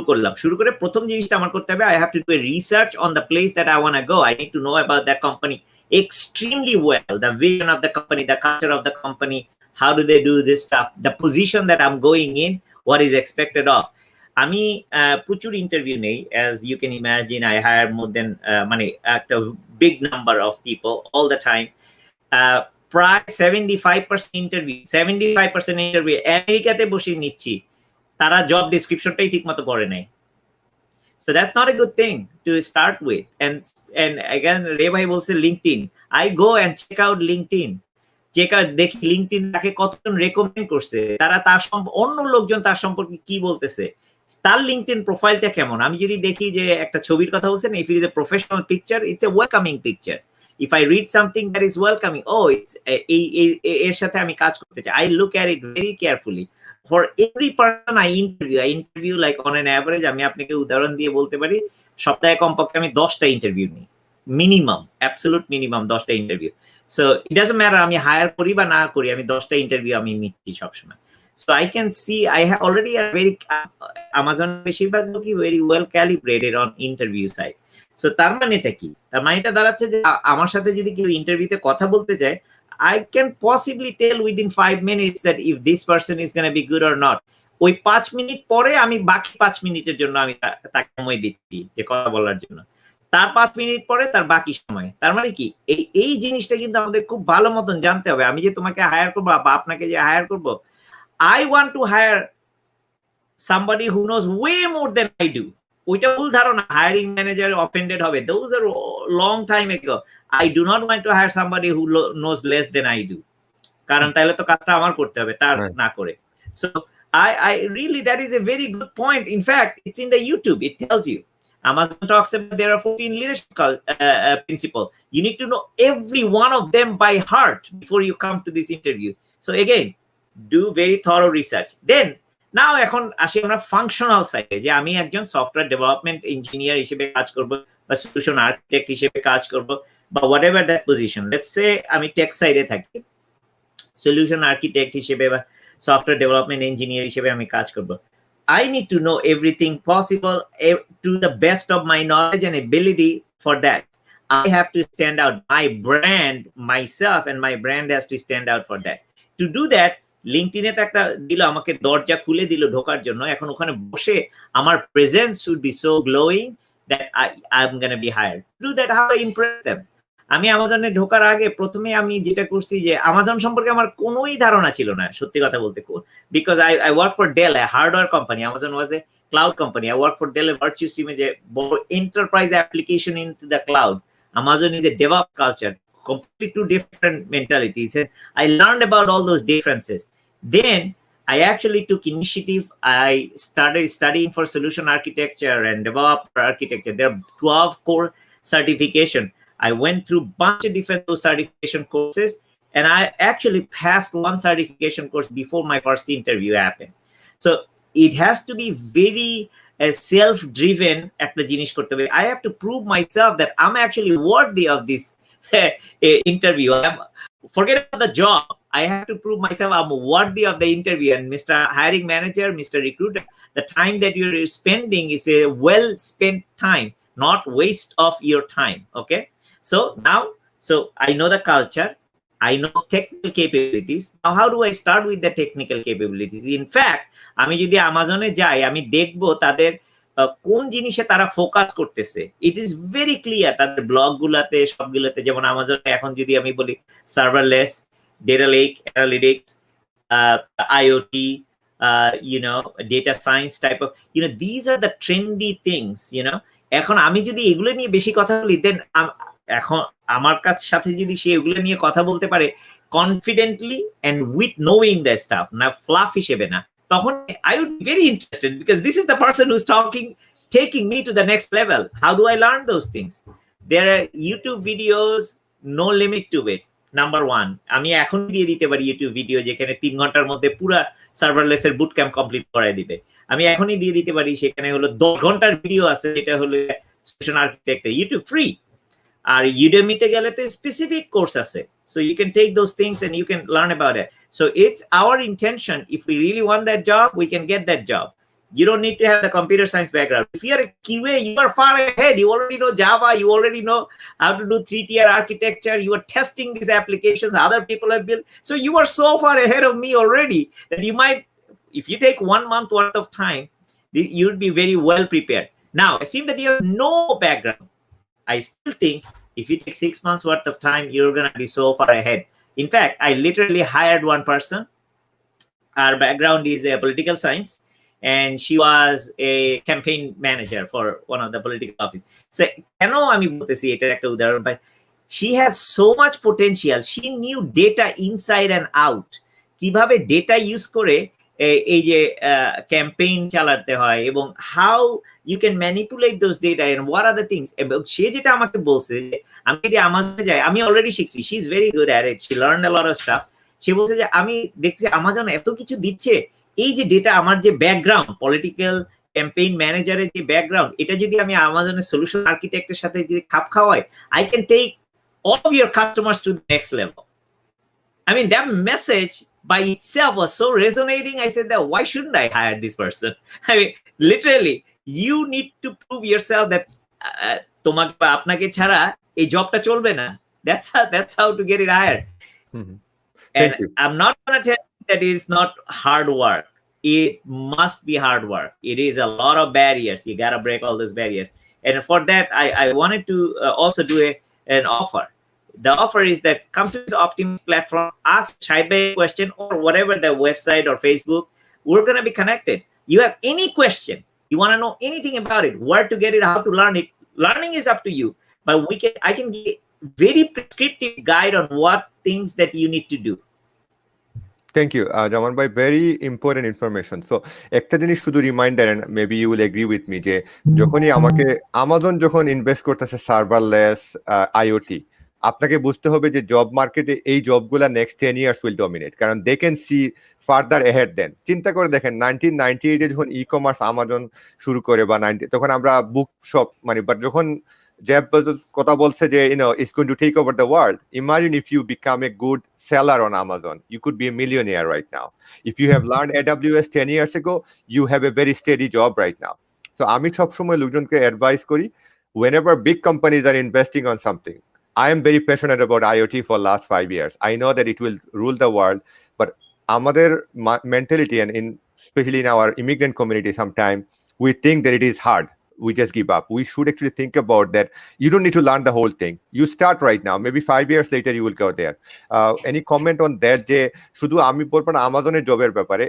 করে প্রথম জিনিসটা আমার করতে হবে, I have to do a research on the place that I want to go. I need to know about that company extremely well, the vision of the company, the culture of the company, how do they do this stuff, the position that I'm going in, what is expected of. আমি প্রচুর interview নেই, as you can imagine. I hire more than মানে একটা big number of people all the time. প্রায় 75% interview আমেরিকাতে বসে নিচ্ছি, তারা জব ডেসক্রিপশনটাই ঠিক মতো পড়ে নাই। So that's not a good thing to start with. And again, Ray bhai বলছে LinkedIn. I go and check out LinkedIn. দেখি LinkedIn তাকে কতজন রেকমেন্ড করছে, তারা তার অন্য লোকজন তার সম্পর্কে কি বলতেছে, তার LinkedIn প্রোফাইলটা কেমন। আমি যদি দেখি যে একটা ছবির কথা বলছেন, if it is a professional picture, it's a welcoming picture. If I read something that is welcoming, oh, it's এর সাথে আমি কাজ করতে চাই, I look at it very carefully. For every person I interview like on an average, আমি আপনাকে উদাহরণ দিয়ে বলতে পারি, সপ্তাহে কমপক্ষে আমি 10টা ইন্টারভিউ নিই, মিনিমাম, অ্যাবসলিউট মিনিমাম 10টা interview. So it doesn't matter আমি হায়ার করি বা না করি, আমি 10টা ইন্টারভিউ আমি নিচ্ছি সবসময়। So I can see I have already a very Amazon বেশিরভাগ লোকই very well calibrated on interview side. So তার মানেটা কি? তার মানেটা দাঁড়াচ্ছে যে আমার সাথে যদি কেউ ইন্টারভিউতে কথা বলতে চায়, I can possibly tell within 5 minutes that if this person is going to be good or not. ওই 5 মিনিট পরে আমি বাকি 5 মিনিটের জন্য আমি তাকে সময় দিচ্ছি যে কথা বলার জন্য, তার 5 মিনিট পরে তার বাকি সময়। তার মানে কি, এই জিনিসটা কিন্তু আমাদের খুব ভালো মতন জানতে হবে। আমি যে তোমাকে হায়ার করবো বা আপনাকে যে হায়ার করবো, I want to hire somebody who knows way more than I do. ওইটা ভুল ধারণা, হায়ারিং ম্যানেজার অফেন্ডেড হবে, those are long time ago. I do not want to hire somebody who knows less than I do, কারণ তাহলে তো কাজটা আমার করতে হবে তার না করে। So I really, that is a very good point. In fact, it's in the YouTube, it tells you. Amazon talks about there are 14 leadership principles. You need to know every one of them by heart before you come to this interview. So again, do very thorough research. Then নাও এখন আসি আমরা functional সাইডে, যে আমি একজন software development engineer হিসেবে কাজ করব বা সলিউশন আর্কিটেক্ট হিসেবে কাজ করব বা what ever that position, let's say আমি টেক সাইডে থাকি, সলিউশন আর্কিটেক্ট হিসেবে বা সফটওয়্যার ডেভেলপমেন্ট ইঞ্জিনিয়ার হিসেবে আমি কাজ করব। I need to know everything possible to the best of my knowledge and ability. For that, I have to stand out. My brand, myself, and my brand has to stand out for that. To do that, LinkedIn এ তো একটা দিল, আমাকে দরজা খুলে দিল ঢোকার জন্য। এখন ওখানে বসে আমার presence should be so glowing that I'm gonna be hired. To do that, how I impress them? আমি অ্যামাজনে ঢোকার আগে প্রথমে আমি যেটা করছি, যে অ্যামাজন সম্পর্কে আমার কোনোই ধারণা ছিল না, সত্যি কথা বলতে, because I work for Dell, a hardware company. Amazon was a cloud company. I work for Dell, a virtual stream, is a enterprise application into the cloud. Amazon is a DevOps culture, completely two different mentalities. And I learned about all those differences. Then I actually took initiative. I started studying for solution architecture and DevOps architecture. There are 12 core certification. I went through a bunch of different those certification courses, and I actually passed one certification course before my first interview happened. So it has to be very self-driven. I have to prove myself that I'm actually worthy of this interview. Forget about the job. I have to prove myself I'm worthy of the interview. And Mr. Hiring Manager, Mr. Recruiter, the time that you're spending is a well-spent time, not waste of your time. Okay. So I know the culture, I know technical capabilities. Now, how do I start with the technical capabilities? In fact, আমি যদি অ্যামাজনে যাই, আমি দেখবো তাদের কোন জিনিসে তারা ফোকাস করতেছে। ইট ইজ ভেরি ক্লিয়ার তাদের ব্লগ গুলাতে, সবগুলোতে। যেমন অ্যামাজনে এখন যদি আমি বলি serverless, data lake, analytics, IoT, data science type of, these are the trendy things, এখন আমি যদি এগুলো নিয়ে বেশি কথা বলি, দেন এখন আমার কাছে সাথে যদি সে এগুলো নিয়ে কথা বলতে পারে confidently and with knowing the stuff, না ফ্লাফ হিসেবে না, তখন I would be very interested, because this is the person who is taking me to the next level. How do I learn those things? There are YouTube videos, no limit to it. Number one, আমি এখন দিয়ে দিতে পারি YouTube video যেখানে 3 ঘন্টার মধ্যে পুরো serverless এর বুট ক্যাম্প কমপ্লিট করায় দিবে। আমি এখনই দিয়ে দিতে পারি সেখানে হলো 10 ঘন্টার ভিডিও আছে, যেটা হলো সলিউশন আর্কিটেক্ট, ইউটিউব ফ্রি। আর ইউডেমিতে গেলে তো স্পেসিফিক কোর্স আছে, so you can take those things and you can learn about it. So it's our intention, if we really want that job, we can get that job. You don't need to have the computer science background. If you're a QA, you are far ahead. You already know Java, you already know how to do 3-tier architecture, you are testing these applications other people have built. So you are so far ahead of me already that you might, if you take 1 month worth of time, you'd be very well prepared. Now, assume that you have no background. I still think if you take 6 months worth of time, you're going to be so far ahead. In fact, I literally hired one person. Our background is political science, and she was a campaign manager for one of the political office. So, but she has so much potential. She knew data inside and out. কিভাবে data use করে এই যে campaign চালাতে হয়, এবং how you can manipulate those data and what are the things. এবং সে যেটা আমাকে বলছে, আমি যদি আমাজনে যাই, আমি অলরেডি শিখছি, she is very good at it, she learned a lot of stuff. সে বলছে যে আমি দেখছি আমাজন এত কিছু দিচ্ছে, এই যে ডেটা, আমার যে ব্যাকগ্রাউন্ড পলিটিক্যাল ক্যাম্পেইন ম্যানেজারের যে ব্যাকগ্রাউন্ড, এটা যদি আমি আমাজনের সলিউশন আর্কিটেক্টের সাথে যদি খাপ খাওয়াই, I can take all of your customers to the next level. I mean, that message by itself was so resonating. I said that why shouldn't I hire this person? I mean, literally, you need to prove yourself that তোমাকে বা আপনাকে ছাড়া এই জবটা চলবে না. That's how to get it hired. Mhm. And Thank you. I'm not going to tell you that it's not hard work. It must be hard work. It is a lot of barriers. You got to break all those barriers. And for that, I wanted to also do an offer. The offer is that come to this Optimist platform, ask Shahid a question or whatever, the website or Facebook. We're going to be connected. You have any question, you want to know anything about it, where to get it, how to learn it. Learning is up to you, but I can give very prescriptive guide on what things that you need to do. Thank you, Jaman bhai, very important information. So একটা জিনিস শুধু reminder, and maybe you will agree with me, যে যখনই আমাকে Amazon যখন invest করতেছে serverless IoT, আপনাকে বুঝতে হবে যে জব মার্কেটে এই জবগুলা নেক্সট 10 years উইল ডমিনেট, কারণ they can see further ahead then. চিন্তা করে দেখেন 1998 যখন ই কমার্স আমাজন শুরু করে বা 90, তখন আমরা বুক শপ মানে, বাট যখন জেফ বেজোস কথা বলছে যে it's going to take over the world, imagine if you become a good seller on Amazon, you could be a millionaire right now. If you have learned AWS 10 years ago, you have a very steady job right now. So আমি সবসময় লোকজনকে advice করি, whenever big companies are investing on something, I am very passionate about IoT for last 5 years. I know that it will rule the world, but আমাদের mentality, and especially in our immigrant community, sometimes we think that it is hard. We just give up. We should actually think about that. You don't need to learn the whole thing. You start right now. Maybe 5 years later you will go there. Any comment on that? যে শুধু আমি বলবো না আমাজনের জবের ব্যাপারে,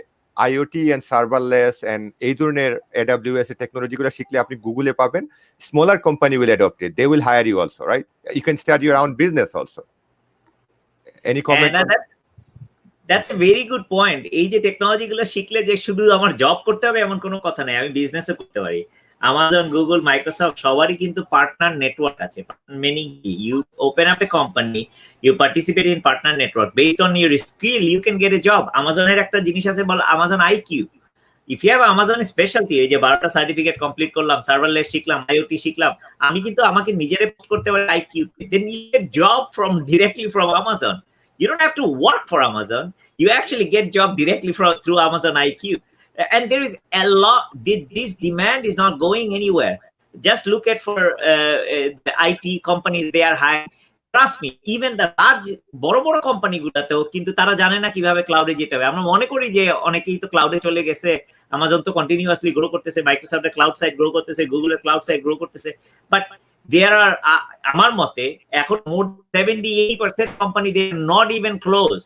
IoT and serverless and এই ধরনের AWS এর টেকনোলজিগুলো শিখলে আপনি গুগলে পাবেন, smaller company will adopt it. They will hire you also, right? You can start your own business also. Any comment? That's a very good point. এই যে টেকনোলজি গুলো শিখলে যে শুধু আমার জব করতে হবে এমন কোনো কথা নাই, আমি বিজনেসও করতে পারি। Amazon, Google, Microsoft সবারই কিন্তু পার্টনার নেটওয়ার্ক আছে। Meaning you open up a company, you participate in partner network, based on your skill you can get a job. Amazon-এর একটা জিনিস আছে বল Amazon IQ. If you have Amazon specialty, এই যে 12টা certificate complete করলাম, serverless শিখলাম, IoT শিখলাম, আমি কিন্তু আমাকে নিজেরে পোস্ট করতে পারি IQ, then you get job from directly from Amazon. You don't have to work for Amazon. You actually get job directly through Amazon IQ. And there is a lot, this demand is not going anywhere. Just look at for the IT companies they are hiring. Trust me, even the large বড় বড় company গুলোতেও কিন্তু তারা জানে না কিভাবে ক্লাউডে যেতে হবে। আমরা মনে করি যে অনেকেই তো ক্লাউডে চলে গেছে, Amazon তো কন্টিনিউয়াসলি গ্রো করতেছে, মাইক্রোসফটের ক্লাউড সাইট গ্রো করতেছে, গুগলের ক্লাউড সাইট গ্রো করতেছে, বাট there are আমার মতে এখন মোর 70-80% company they are not even close.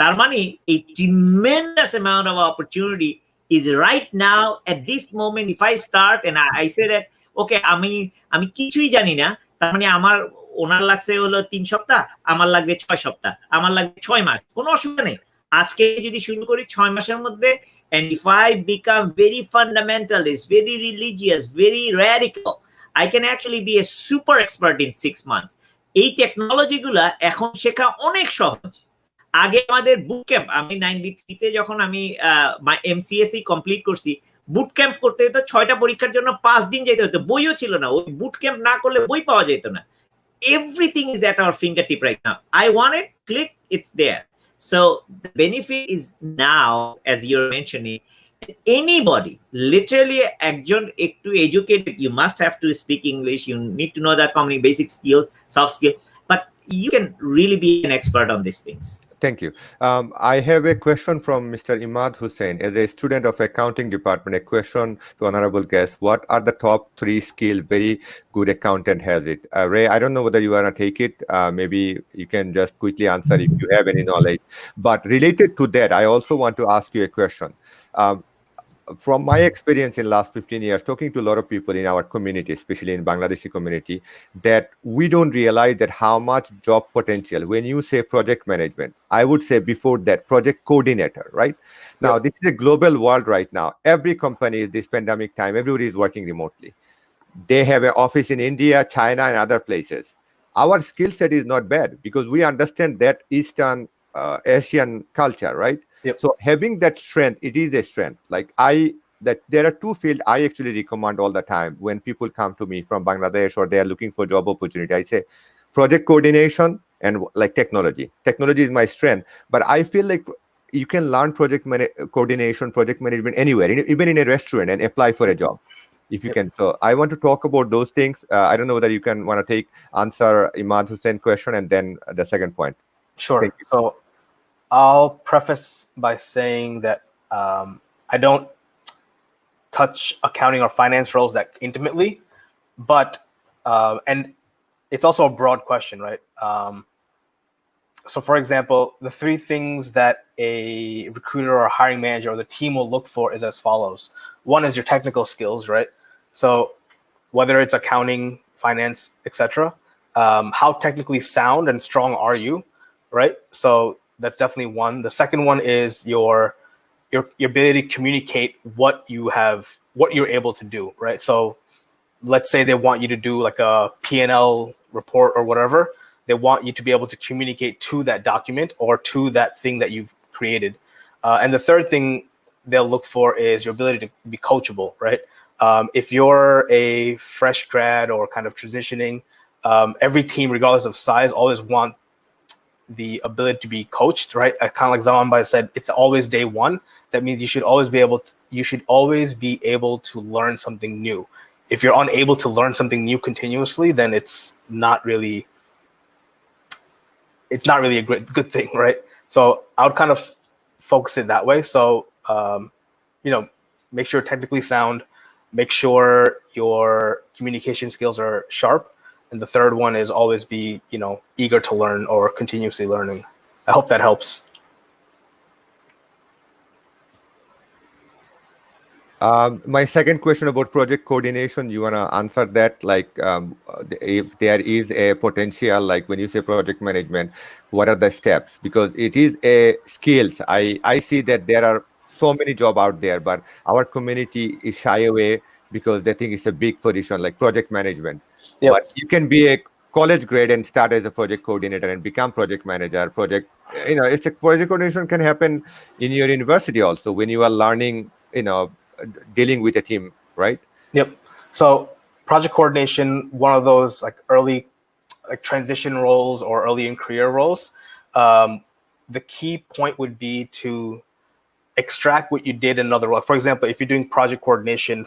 তার মানে a tremendous amount of opportunity is right now at this moment. If I start and I say that okay, আমি কিছুই জানি না, তার মানে আমার ওনার লাগছে হলো 3 সপ্তাহ, আমার লাগবে 6 সপ্তাহ, আমার লাগবে 6 মাস, কোনো অসুবিধা নেই। আজকে যদি শুরু করি 6 মাসের মধ্যে, and if I become very fundamentalist, very religious, very radical, I can actually be a super expert in 6 months. এই টেকনোলজি গুলা এখন শেখা অনেক সহজ। আগে আমাদের বুট ক্যাম্প, আমি 93 তে যখন আমি MCSE কমপ্লিট করছি, বুট ক্যাম্প করতে হতো 6টা পরীক্ষার জন্য 5 দিন যেতে হতো, বইও ছিল না, ওই বুট ক্যাম্প না করলে বই পাওয়া যেত না। Everything is at our fingertip right now. I want it, click, it's there. So the benefit is now, as you're mentioning, anybody, literally একজন একটু educated, you must have to speak English, you need to know that community basic skills, soft skills, but you can really be an expert on these things. Thank you. I have a question from Mr. Imad Hussain. As a student of accounting department, a question to honorable guest: what are the top 3 skills very good accountant has it? Ray, I don't know whether you want to take it. Maybe you can just quickly answer if you have any knowledge. But related to that, I also want to ask you a question. From my experience in last 15 years, talking to a lot of people in our community, especially in Bangladeshi community, that we don't realize that how much job potential. When you say project management, I would say before that project coordinator, right? Now, this is a global world right now. Every company is this pandemic time, everybody is working remotely. They have an office in India, China, and other places. Our skill set is not bad because we understand that Eastern Asian culture, right? Yep. So having that strength, it is a strength. Like that there are 2 fields I actually recommend all the time when people come to me from Bangladesh or they are looking for job opportunity. I say project coordination and like technology. Technology is my strength, but I feel like you can learn project coordination, project management anywhere, even in a restaurant, and apply for a job if you can. So I want to talk about those things. I don't know whether you can want to answer Imad Hussain question and then the second point. Sure. So I'll preface by saying that I don't touch accounting or finance roles that intimately, but and it's also a broad question, right? So for example, the 3 things that a recruiter or hiring manager or the team will look for is as follows. 1 is your technical skills, right? So whether it's accounting, finance, etc., how technically sound and strong are you, right? So that's definitely 1. The second one is your ability to communicate what you're able to do, right? So let's say they want you to do like a P&L report or whatever. They want you to be able to communicate to that document or to that thing that you've created. And the third thing they'll look for is your ability to be coachable, right? If you're a fresh grad or kind of transitioning, every team, regardless of size, always want the ability to be coached, right? Kind of like Zaman Bhai said, it's always day one. That means you should always be able to learn something new. If you're unable to learn something new continuously, then it's not really a good thing, right? So I would kind of focus it that way. So make sure you're technically sound, make sure your communication skills are sharp. And the third one is always be, eager to learn or continuously learning. I hope that helps. My second question about project coordination, you want to answer that? Like, if there is a potential, like when you say project management, what are the steps? Because it is a skills. I see that there are so many jobs out there, but our community is shy away because they think it's a big position, like project management. Yep. But you can be a college grade and start as a project coordinator and become project manager. It's a project coordination can happen in your university also when you are learning, dealing with a team, right? Yep. So project coordination, one of those like early transition roles or early in career roles. The key point would be to extract what you did in another role. For example, if you're doing project coordination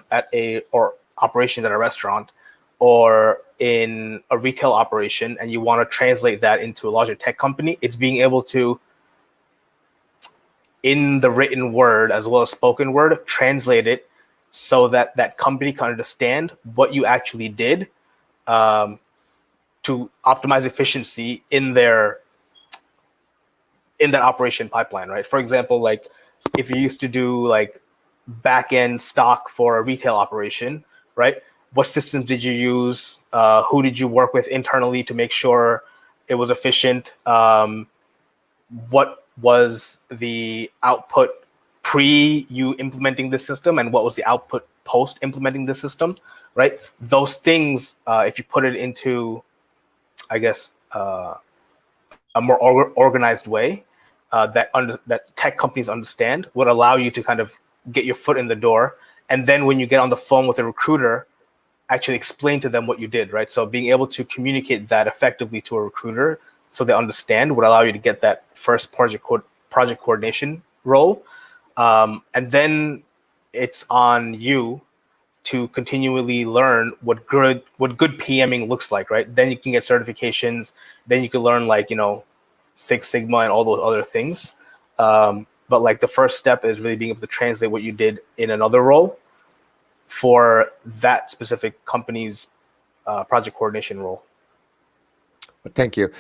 or operations at a restaurant or in a retail operation and you want to translate that into a larger tech company, it's being able to, in the written word as well as spoken word, translate it so that that company can understand what you actually did to optimize efficiency in that operation pipeline, right? For example, like if you used to do like back-end stock for a retail operation, right? What systems did you use? Who did you work with internally to make sure it was efficient? What was the output pre you implementing the system and what was the output post implementing the system, right? Those things, if you put it into, I guess, a more organized way that tech companies understand, would allow you to kind of get your foot in the door. And then when you get on the phone with a recruiter, actually explain to them what you did, right? So being able to communicate that effectively to a recruiter so they understand would allow you to get that first project coordination role. And then it's on you to continually learn what good PMing looks like, right? Then you can get certifications. Then you can learn Six Sigma and all those other things. But like the first step is really being able to translate what you did in another role for that specific company's project coordination role. Thank you.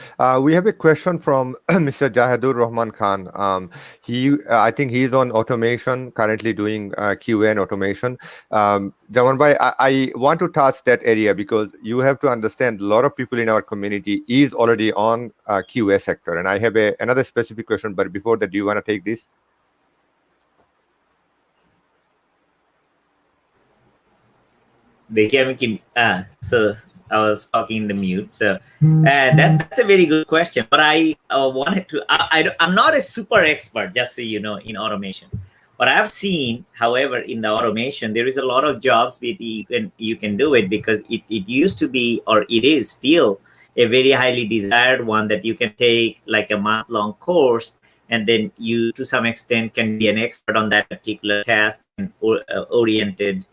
We have a question from Mr. Jahadur Rahman Khan. I think he's on automation, currently doing QA and automation. Jaman Bhai, I want to touch that area because you have to understand a lot of people in our community is already on QA sector. And I have another specific question, but before that, do you want to take this? So I was talking in the mute. So that's a very good question. But I wanted to, I'm not a super expert, just so you know, in automation. But I've seen, however, in the automation, there is a lot of jobs that you can do it because it used to be, or it is still a very highly desired one that you can take like a month-long course, and then you, to some extent, can be an expert on that particular task and oriented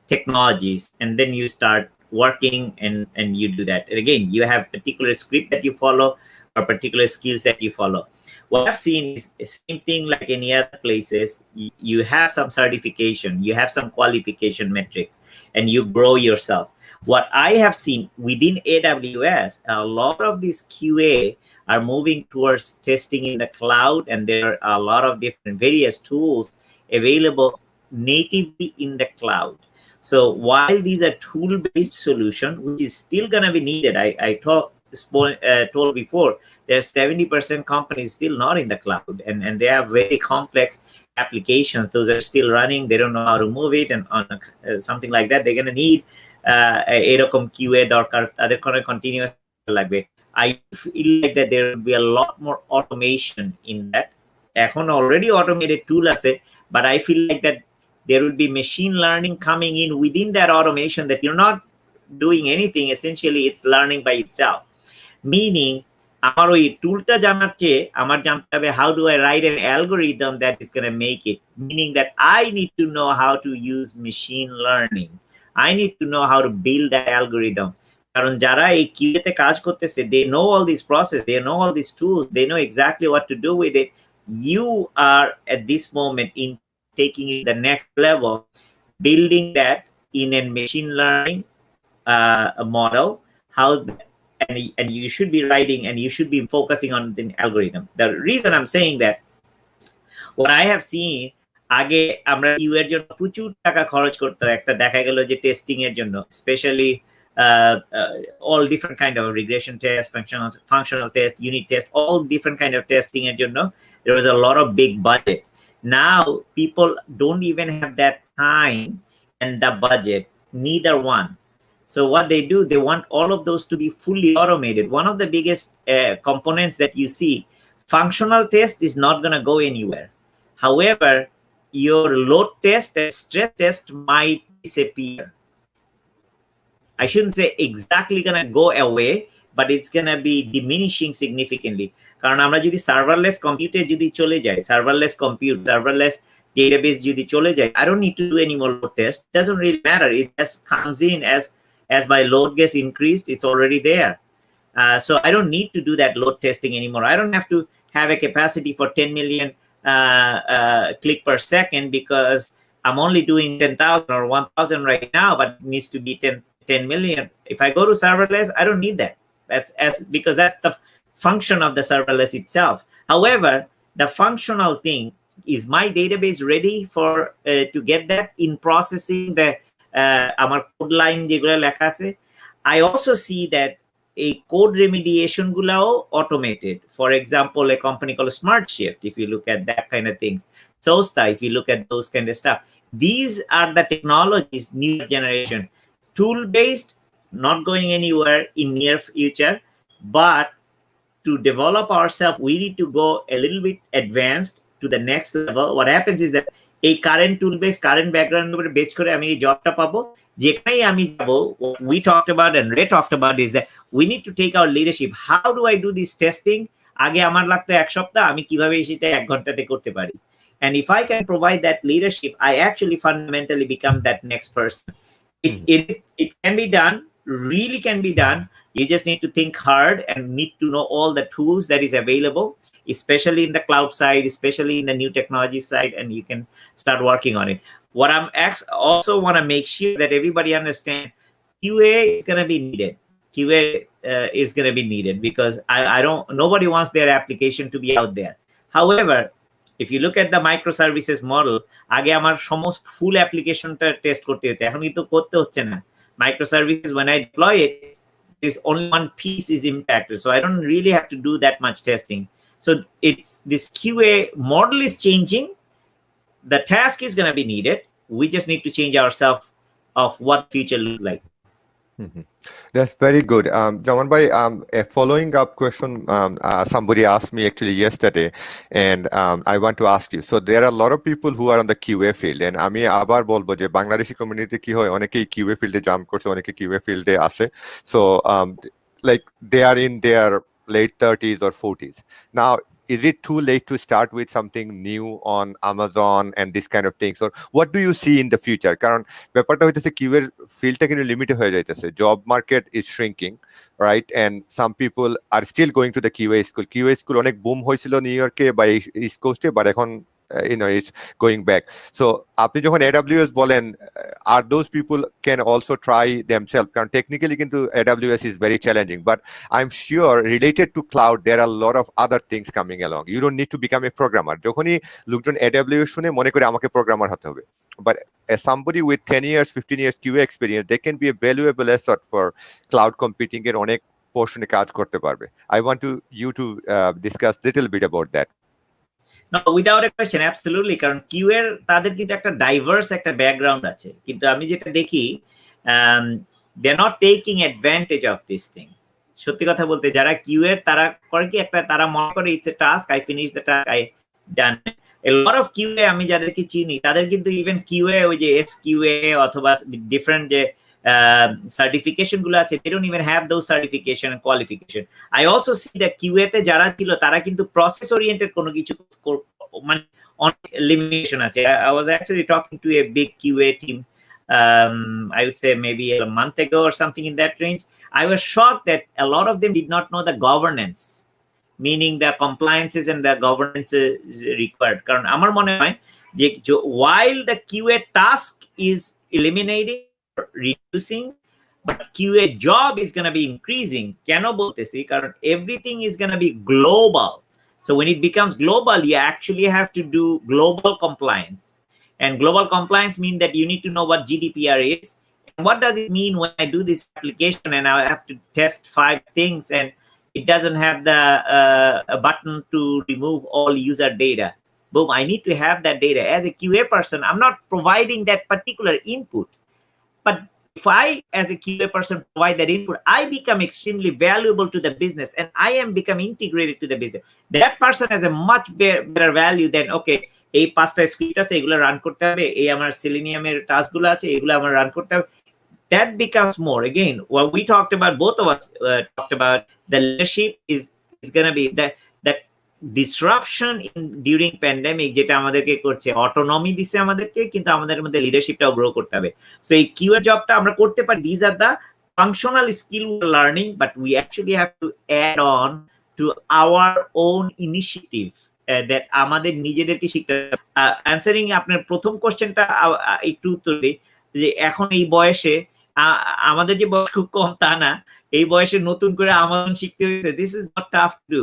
technologies, and then you start working and you do that. And again, you have particular script that you follow or particular skills that you follow. What I've seen is the same thing like any other places. You have some certification, you have some qualification metrics, and you grow yourself. What I have seen within AWS, a lot of these QA are moving towards testing in the cloud, and there are a lot of different various tools available natively in the cloud. So while these are tool-based solution, which is still going to be needed, I told before, there's 70% companies still not in the cloud, and they have very complex applications. Those are still running. They don't know how to move it, and on something like that, they're going to need a এরকম QA দরকার, তাদের কোনো continuous লাগবে। I feel like that there will be a lot more automation in that. এখন already automated tool আছে, but I feel like that there will be machine learning coming in within that automation, that you're not doing anything. Essentially, it's learning by itself. Meaning, আমার ওই টুলটা জানার চেয়ে আমার জানতে হবে how do I write an algorithm that is going to make it. Meaning that I need to know how to use machine learning. I need to know how to build that algorithm. কারণ যারা এই কিউতে কাজ করতেছে, they know all these process, they know all these tools, they know exactly what to do with it. You are at this moment in taking it the next level, building that in a machine learning model, how and you should be writing and you should be focusing on the algorithm. The reason I'm saying that, what I have seen, আগে আমরা Q এর জন্য প্রচুর টাকা খরচ করতে, একটা দেখা গেল যে টেস্টিং এর জন্য specially all different kind of regression test, functional test, unit test, all different kind of testing এর জন্য there was a lot of big budget. Now people don't even have that time and the budget, neither one. So what they do, they want all of those to be fully automated. One of the biggest components that you see, functional test is not going to go anywhere. However, your load test and stress test might disappear. I shouldn't say exactly going to go away, but it's going to be diminishing significantly. কারণ আমরা যদি serverless কম্পিউটে যদি চলে যাই, serverless compute, serverless database যদি চলে যায়, I don't need to do any more load test. It doesn't really matter. It just comes in as my load gets increased, it's already there. So I don't need to do that load testing anymore. I don't have to have a capacity for 10 million click per second because I'm only doing 10,000 or 1,000 right now, but it needs to be 10 million. If I go to serverless, I don't need that. Because that's the function of the serverless itself. However, the functional thing is, my database ready for to get that in processing the আমার code line যেগুলো লেখা আছে. I also see that a code remediation গুলাও automated. For example, a company called SmartShift, if you look at that kind of things. Sosta, if you look at those kind of stuff. These are the technologies, new generation. Tool-based, not going anywhere in near future, but to develop ourselves, we need to go a little bit advanced to the next level. What happens is that এই current টুল base, current background উপরে base করে আমি এই জবটা পাবো, যেখানেই আমি যাব. We talked about and Ray talked about is that we need to take our leadership. How do I do this testing? আগে আমার লাগতো এক সপ্তাহ, আমি কিভাবে সেটা এক ঘন্টাতে করতে পারি. And if I can provide that leadership, I actually fundamentally become that next person. It can be done, really can be done. You just need to think hard and need to know all the tools that is available, especially in the cloud side, especially in the new technology side, and you can start working on it. What I'm also want to make sure that everybody understand, QA is going to be needed. QA is going to be needed because nobody wants their application to be out there. However, if you look at the microservices model, আগে আমার সমস্ত full applicationটা test করতে হতো, এখন কিন্তু করতে হচ্ছে না. Microservices, when I deploy it, is only one piece is impacted, so I don't really have to do that much testing. So it's this QA model is changing. The task is going to be needed. We just need to change ourselves of what future looks like. Mhm. That's very good. Jaman bhai, a following up question, somebody asked me actually yesterday, and I want to ask you. So there are a lot of people who are on the QA field, and আমি আবার বলবো যে Bangladeshi community কি হয়, অনেকেই QA ফিল্ডে jump করছে, অনেকে QA ফিল্ডে আছে. So like they are in their late 30s or 40s. Now, is it too late to start with something new on Amazon and this kind of things? Or what do you see in the future? কারণ ব্যাপারটা হইতেছে Q এর ফিল্ডটা কিন্তু limited হয়ে যাইতেছে. Job market is shrinking, right? And some people are still going to the QA school. QA school অনেক broom হয়েছিল নিউ ইয়র্কে বা ইস্ট কোস্টে, বাট এখন it's going back. So আপনি যখন AWS বলেন, are those people can also try themselves? কারণ technically কিন্তু AWS is very challenging, but I'm sure related to cloud there are a lot of other things coming along. You don't need to become a programmer. যখনই লোকজন AWS শুনে মনে করে আমাকে programmer হতে হবে, but as somebody with 10 years 15 years QA experience, they can be a valuable asset for cloud computing এর অনেক পোর্শনে কাজ করতে পারবে. I want you to discuss little bit about that. No, without a question, absolutely. কারণ Q এর তাদের কিন্তু একটা ডাইভার্স একটা ব্যাকগ্রাউন্ড আছে, কিন্তু আমি যেটা দেখি they are not taking advantage of this thing. সত্যি কথা বলতে যারা কিউএ তারা করে কি একটা তারা মনে করে it's a task, I finish the task, I done. A lot of QA আমি যাদেরকে চিনি তাদের কিন্তু ইভেন কিউএ ওই যে এসকিউএ অথবা ডিফারেন্ট যে সার্টিফিকেশন গুলো আছে, they don't even have those certification and qualification. I also see that QA তে যারা ছিল তারা কিন্তু প্রসেস ওরিয়েন্টেড কোনো কিছু মানে অনেক লিমিটেশন আছে। I was actually talking to a big QA team, I would say maybe a month ago or something in that range. I was shocked that a lot of them did not know the governance, meaning the compliances and the governance is required. কারণ আমার মনে হয় যে while the QA task is eliminating, reducing, but QA job is going to be increasing. কেন বলতেছি? কারণ everything is going to be global. So when it becomes global, you actually have to do global compliance. And global compliance means that you need to know what GDPR is. And what does it mean when I do this application and I have to test 5 things and it doesn't have the button to remove all user data? Boom, I need to have that data. As a QA person, I'm not providing that particular input. But if I, as a QA person, provide that input, I become extremely valuable to the business and I am become integrated to the business. That person has a much better value than, okay, এই 5টা script আছে এগুলো run করতে হবে, এই আমার সেলেনিয়ামের টাস্কগুলো আছে এগুলো আমার রান করতে হবে। That becomes more. Again, what we talked about, both of us talked about, the leadership is going to be that disruption in during pandemic যেটা আমাদেরকে করছে, অটোনমি দিছে আমাদেরকে, কিন্তু আমাদের মধ্যে লিডারশিপটাও গ্রো করতে হবে। সো এই কিউএ জবটা আমরা করতে পারি, this are the functional skill we're learning, but we actually have to add on to our own initiative that আমাদের নিজেদেরকে শিখতে হবে। অ্যানসারিং আপনার প্রথম কোশ্চেনটা একটু উত্তর দিই যে এখন এই বয়সে আমাদের যে বয়স খুব কম তা না, এই বয়সে নতুন করে আমাজন শিখতে হয়েছে। This is not tough to do.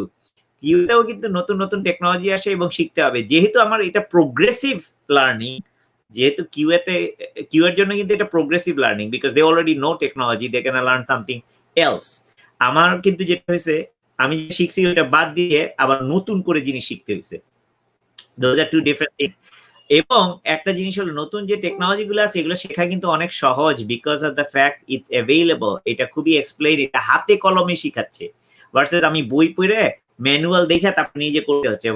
কিউতেও কিন্তু নতুন নতুন টেকনোলজি আসে এবং শিখতে হবে। যেহেতু আমার এটা প্রোগ্রেসিভ লার্নিং, যেহেতু কিউএর জন্য কিন্তু এটা progressive learning, because they already know technology, they can learn something else. আমার কিন্তু যেটা হয়েছে আমি শিখছি ওটা বাদ দিয়ে আবার নতুন করে জিনিস শিখতে হয়েছে। Those are two different things. এবং একটা জিনিস হলো নতুন যে টেকনোলজি গুলো আছে এগুলো শেখা কিন্তু অনেক সহজ, because of the fact it's available. এটা খুবই এক্সপ্লেইন, এটা হাতে কলমে শিখাচ্ছে, ভার্সেস আমি বই পড়ে ম্যানুয়াল দেখে তারপর নিজে করতে হচ্ছে।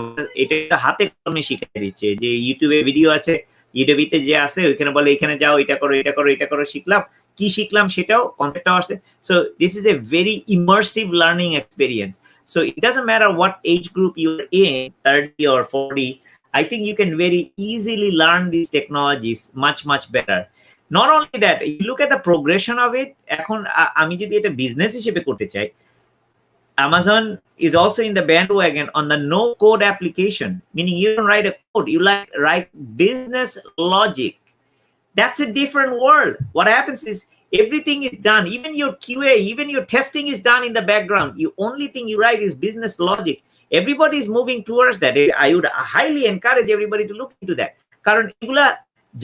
এটা হাতে কলমে শিখিয়ে দিচ্ছে। যে ইউটিউবে ভিডিও আছে, ইউটিউবিতে যে আছে ওইখানে বলে এখানে যাও, এটা করো এটা করো এটা করো, শিখলাম কি শিখলাম সেটাও কনসেপ্টটাও আসছে। So this is a very immersive learning experience. So it doesn't matter what age group you are in, 30 or 40, I think you can very easily learn these technologies much better. Not only that, you look at the progression of it. এখন আমি যদি এটা business হিসেবে করতে চাই, Amazon is also in the bandwagon on the no code application, meaning you don't write a code, you write business logic. That's a different world. What happens is everything is done, even your QA, even your testing is done in the background. The only thing you write is business logic. Everybody is moving towards that. I would highly encourage everybody to look into that. কারণ এগুলা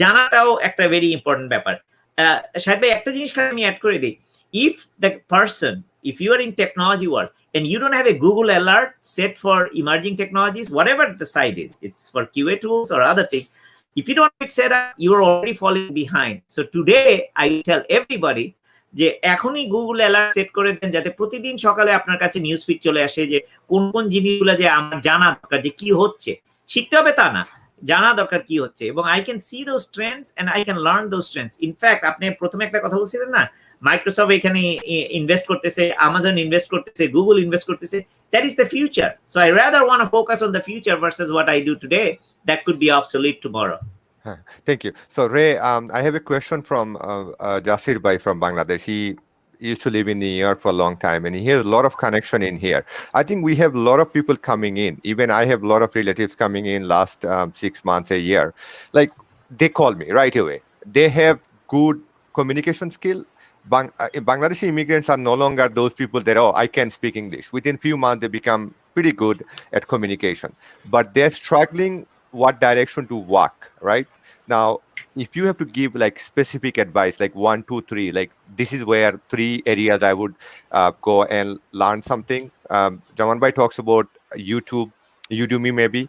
জানাটাও একটা very important ব্যাপার। শাহেদ ভাই একটা জিনিস আমি add করে দিই, if the person, if you are in technology world and you don't have a Google alert set for emerging technologies, whatever the site is, it's for QA tools or other things, if you don't have it set up, you're already falling behind. So today I tell everybody যে এখনই Google alert set করে দেন, যাতে প্রতিদিন সকালে আপনার কাছে news feed চলে আসে যে কোন কোন জিনিসগুলো যে আমার জানা দরকার, যে কি হচ্ছে, শিখতে হবে তা না, জানা দরকার কি হচ্ছে। এবং I can see those trends and I can learn those trends. In fact আপনি প্রথমে একটা কথা বলছিলেন না, মাইক্রোসফট এখানে ইনভেস্ট করতেছে, আমাজন ইনভেস্ট করতেছে, গুগল ইনভেস্ট করতেছে, that is the future. So I rather want to focus on the future versus what I do today that could be obsolete tomorrow. Thank you. So Ray, I have a question from Jasir Bhai from Bangladesh. He used to live in New York for a long time and he has a lot of connection in here. I think we have a lot of people coming in. Even I have a lot of relatives coming in last 6 months, a year. Like they call me right away. They have good communication skill. Bangladeshi immigrants are no longer those people that, oh, I can speak English. Within few months, they become pretty good at communication, but they're struggling what direction to walk, right? Now, if you have to give like specific advice, like 1, 2, 3, like this is where 3 areas I would go and learn something. Jaman Bhai talks about YouTube, Udemy maybe.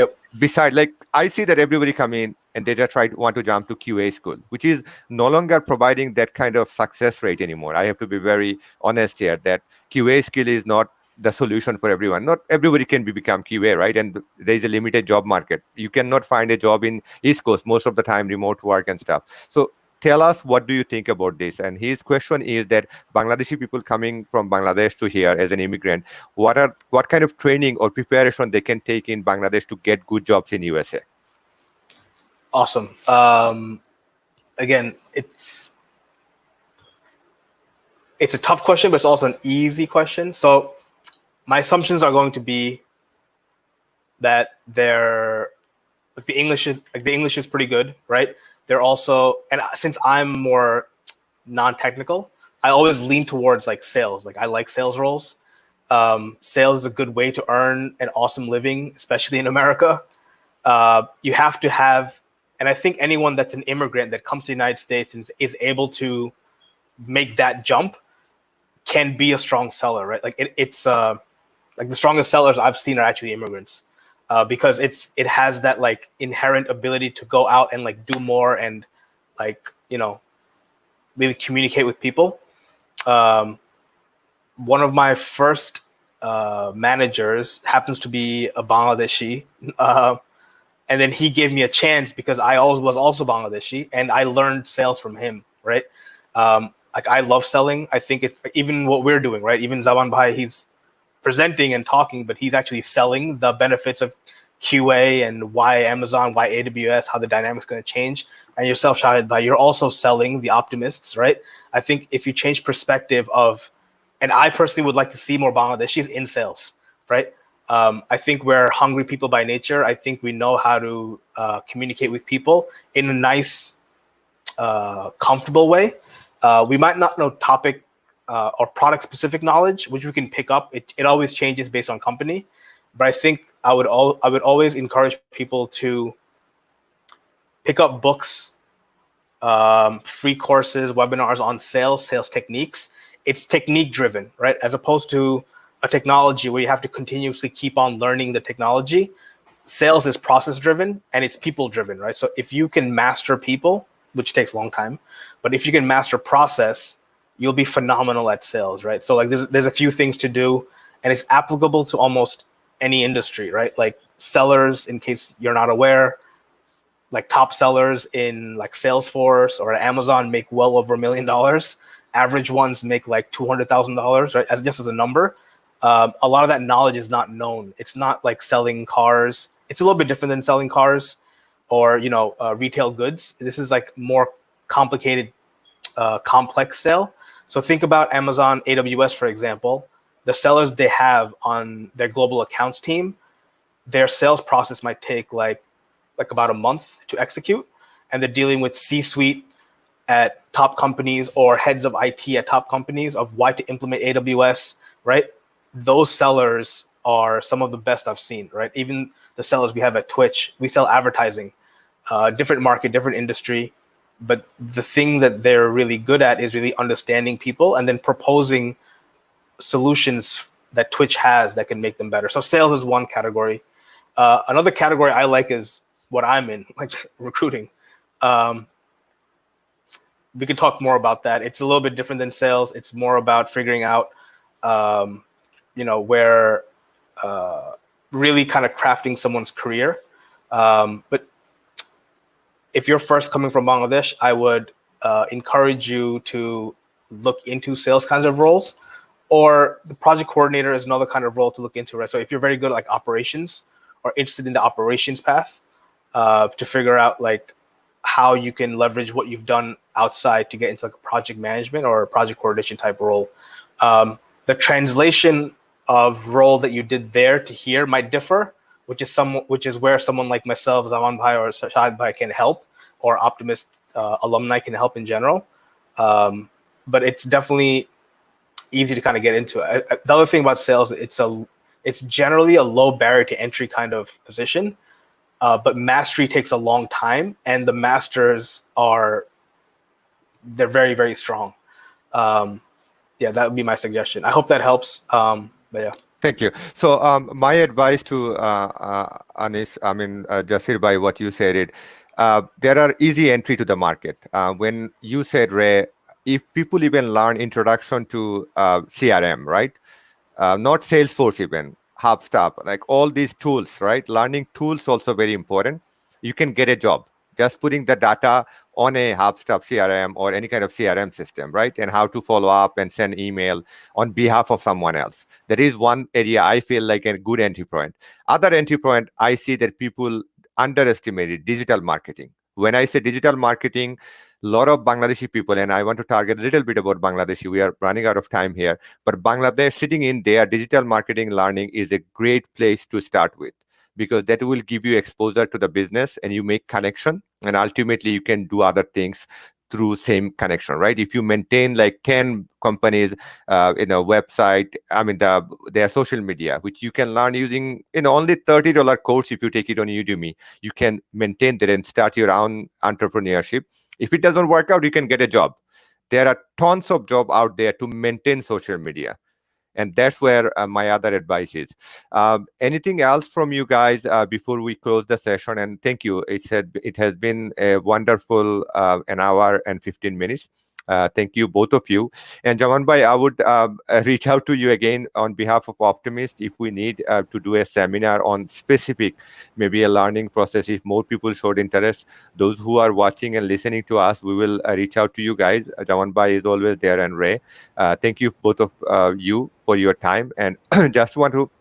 Yep. Besides, like I see that everybody come in and they just want to jump to QA school, which is no longer providing that kind of success rate anymore. I have to be very honest here that QA skill is not the solution for everyone. Not everybody can become QA, right? And there is a limited job market. You cannot find a job in East Coast most of the time, remote work and stuff. So tell us, what do you think about this? And his question is that Bangladeshi people coming from Bangladesh to here as an immigrant, what kind of training or preparation they can take in Bangladesh to get good jobs in USA? Awesome. Again, it's a tough question, but it's also an easy question. So my assumptions are going to be that the English is pretty good, right? They're also, and since I'm more non-technical, I always lean towards like sales. Like I like sales roles. Sales is a good way to earn an awesome living, especially in America. You have to have, and I think anyone that's an immigrant that comes to the United States and is able to make that jump can be a strong seller, right? Like it's like the strongest sellers I've seen are actually immigrants. Because it has that like inherent ability to go out and like do more and like, you know, really communicate with people. One of my first managers happens to be a Bangladeshi. And then he gave me a chance because I always was also Bangladeshi and I learned sales from him, right? Like I love selling. I think it's even what we're doing, right? Even Zaman Bhai, he's presenting and talking, but he's actually selling the benefits of QA and why Amazon, why AWS, how the dynamic's going to change. And yourself, Shahid Bhai, you're also selling the optimists, right? I think if you change perspective of, and I personally would like to see more Bangladeshis in sales, right? I think we're hungry people by nature. I think we know how to communicate with people in a nice, comfortable way. We might not know topic or product specific knowledge, which we can pick up. It always changes based on company, but I think I would always encourage people to pick up books, free courses, webinars on sales techniques. It's technique driven, right? As opposed to a technology where you have to continuously keep on learning the technology. Sales is process driven and it's people driven, right? So if you can master people, which takes a long time, but if you can master process, you'll be phenomenal at sales, right? So like there's a few things to do and it's applicable to almost any industry, right? Like sellers, in case you're not aware, like top sellers in like Salesforce or Amazon make well over $1 million. Average ones make like $200,000, right? Just as a number. A lot of that knowledge is not known. It's not like selling cars. It's a little bit different than selling cars or, you know, retail goods. This is like more complicated, complex sale. So think about Amazon AWS, for example, the sellers they have on their global accounts team, their sales process might take like about a month to execute. And they're dealing with C-suite at top companies or heads of IT at top companies of why to implement AWS, right? Those sellers are some of the best I've seen, right? Even the sellers we have at Twitch, we sell advertising, different market, different industry. But the thing that they're really good at is really understanding people and then proposing solutions that Twitch has that can make them better. So sales is one category. Another category I like is what I'm in, like recruiting. We could talk more about that. It's a little bit different than sales. It's more about figuring out, you know, where really kind of crafting someone's career. But if you're first coming from Bangladesh, I would encourage you to look into sales kinds of roles, or the project coordinator is another kind of role to look into, right? So if you're very good at like operations or interested in the operations path, to figure out like how you can leverage what you've done outside to get into like a project management or a project coordination type role. The translation of role that you did there to here might differ, which is where someone like myself, Zaman Bhai or Shahid Bhai can help, or Optimist alumni can help in general. But it's definitely easy to kind of get into. The other thing about sales, it's generally a low barrier to entry kind of position, but mastery takes a long time, and the masters they're very, very strong. Yeah, that would be my suggestion. I hope that helps. But yeah. Thank you. So my advice to Anis, Jasir, by what you said, there are easy entry to the market. When you said, Ray, if people even learn introduction to CRM, right? Not Salesforce even, HubSpot, like all these tools, right? Learning tools also very important. You can get a job just putting the data on a HubSpot CRM or any kind of CRM system, right? And how to follow up and send email on behalf of someone else. That is one area I feel like a good entry point. Other entry point, I see that people underestimated digital marketing. When I say digital marketing, a lot of Bangladeshi people, and I want to target a little bit about Bangladeshi. We are running out of time here, but Bangladesh sitting in there, digital marketing learning is a great place to start with because that will give you exposure to the business and you make connection and ultimately you can do other things through same connection, right? If you maintain like 10 companies in a website, their social media, which you can learn using only $30 course. If you take it on Udemy, you can maintain that and start your own entrepreneurship. If it doesn't work out, you can get a job. There are tons of job out there to maintain social media. And that's where my other advice is. Anything else from you guys before we close the session? And thank you. It has been a wonderful an hour and 15 minutes. Thank you, both of you. And Jaman Bhai, I would reach out to you again on behalf of Optimist if we need to do a seminar on specific, maybe a learning process. If more people showed interest, those who are watching and listening to us, we will reach out to you guys. Jaman Bhai is always there, and Ray. Thank you, both of you, for your time. And just want to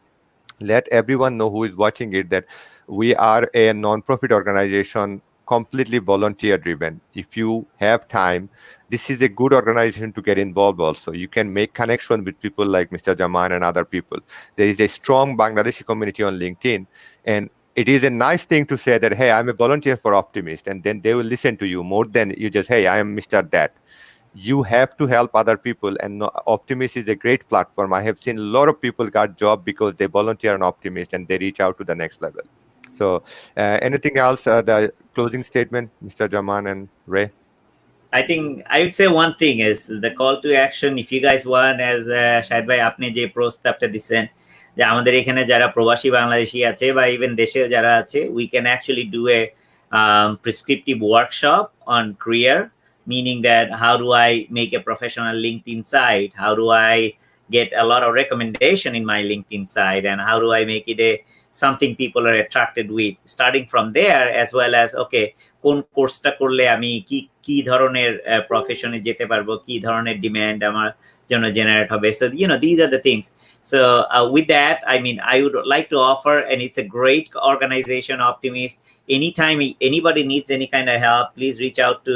let everyone know who is watching it that we are a non-profit organization, completely volunteer driven. If you have time, this is a good organization to get involved also. You can make connection with people like Mr. Jaman and other people. There is a strong Bangladeshi community on LinkedIn, and it is a nice thing to say that, hey, I'm a volunteer for Optimist, and then they will listen to you more than you just, hey, I am Mr. That. You have to help other people, and Optimist is a great platform. I have seen a lot of people got job because they volunteer on Optimist and they reach out to the next level. So anything else, the closing statement, Mr. Jaman and Ray? I think I would say one thing is the call to action. If you guys want, as Shahed ভাই আপনি যে প্রস্তাবটা দিচ্ছেন যে আমাদের এখানে যারা প্রবাসী বাংলাদেশি আছে বা ইভেন দেশে যারা আছে, we can actually do a prescriptive workshop on career, meaning that how do I make a professional LinkedIn site, how do I get a lot of recommendation in my LinkedIn site, and how do I make it a something people are attracted with, starting from there, as well as okay, কোন কোর্সটা করলে আমি কি কি ধরনের প্রফেশনে যেতে পারবো, কি ধরনের ডিমান্ড আমার জন্য জেনারেট হবে. So these are the things. So with that, I mean, I would like to offer, and it's a great organization, Optimist. Anytime anybody needs any kind of help, please reach out to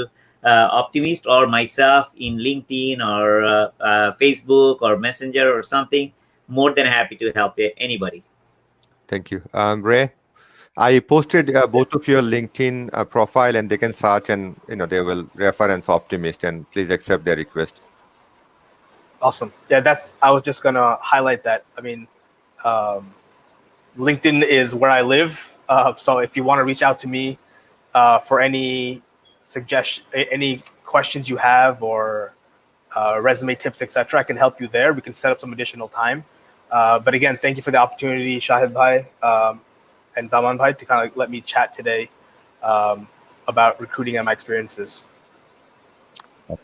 Optimist or myself in LinkedIn or Facebook or Messenger or something. More than happy to help anybody. Thank you. Ray, I posted both of your LinkedIn profile, and they can search and they will reference Optimist, and please accept their request. Awesome. Yeah, I was just gonna highlight that. I mean, LinkedIn is where I live. So if you want to reach out to me for any any questions you have or resume tips, etc., I can help you there. We can set up some additional time. But again, thank you for the opportunity, Shahid Bhai and Zaman Bhai, to kind of let me chat today about recruiting and my experiences.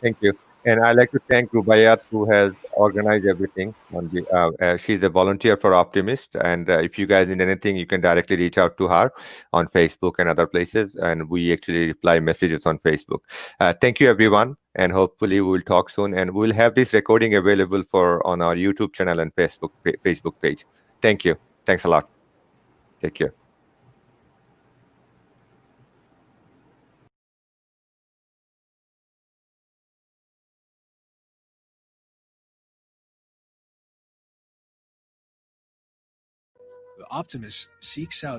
Thank you. And I'd like to thank Rubayat, who has organized everything. She's a volunteer for Optimist. And if you guys need anything, you can directly reach out to her on Facebook and other places. And we actually reply messages on Facebook. Thank you, everyone. And hopefully we'll talk soon. And we'll have this recording available on our YouTube channel and Facebook page. Thank you. Thanks a lot. Take care. The Optimist seeks out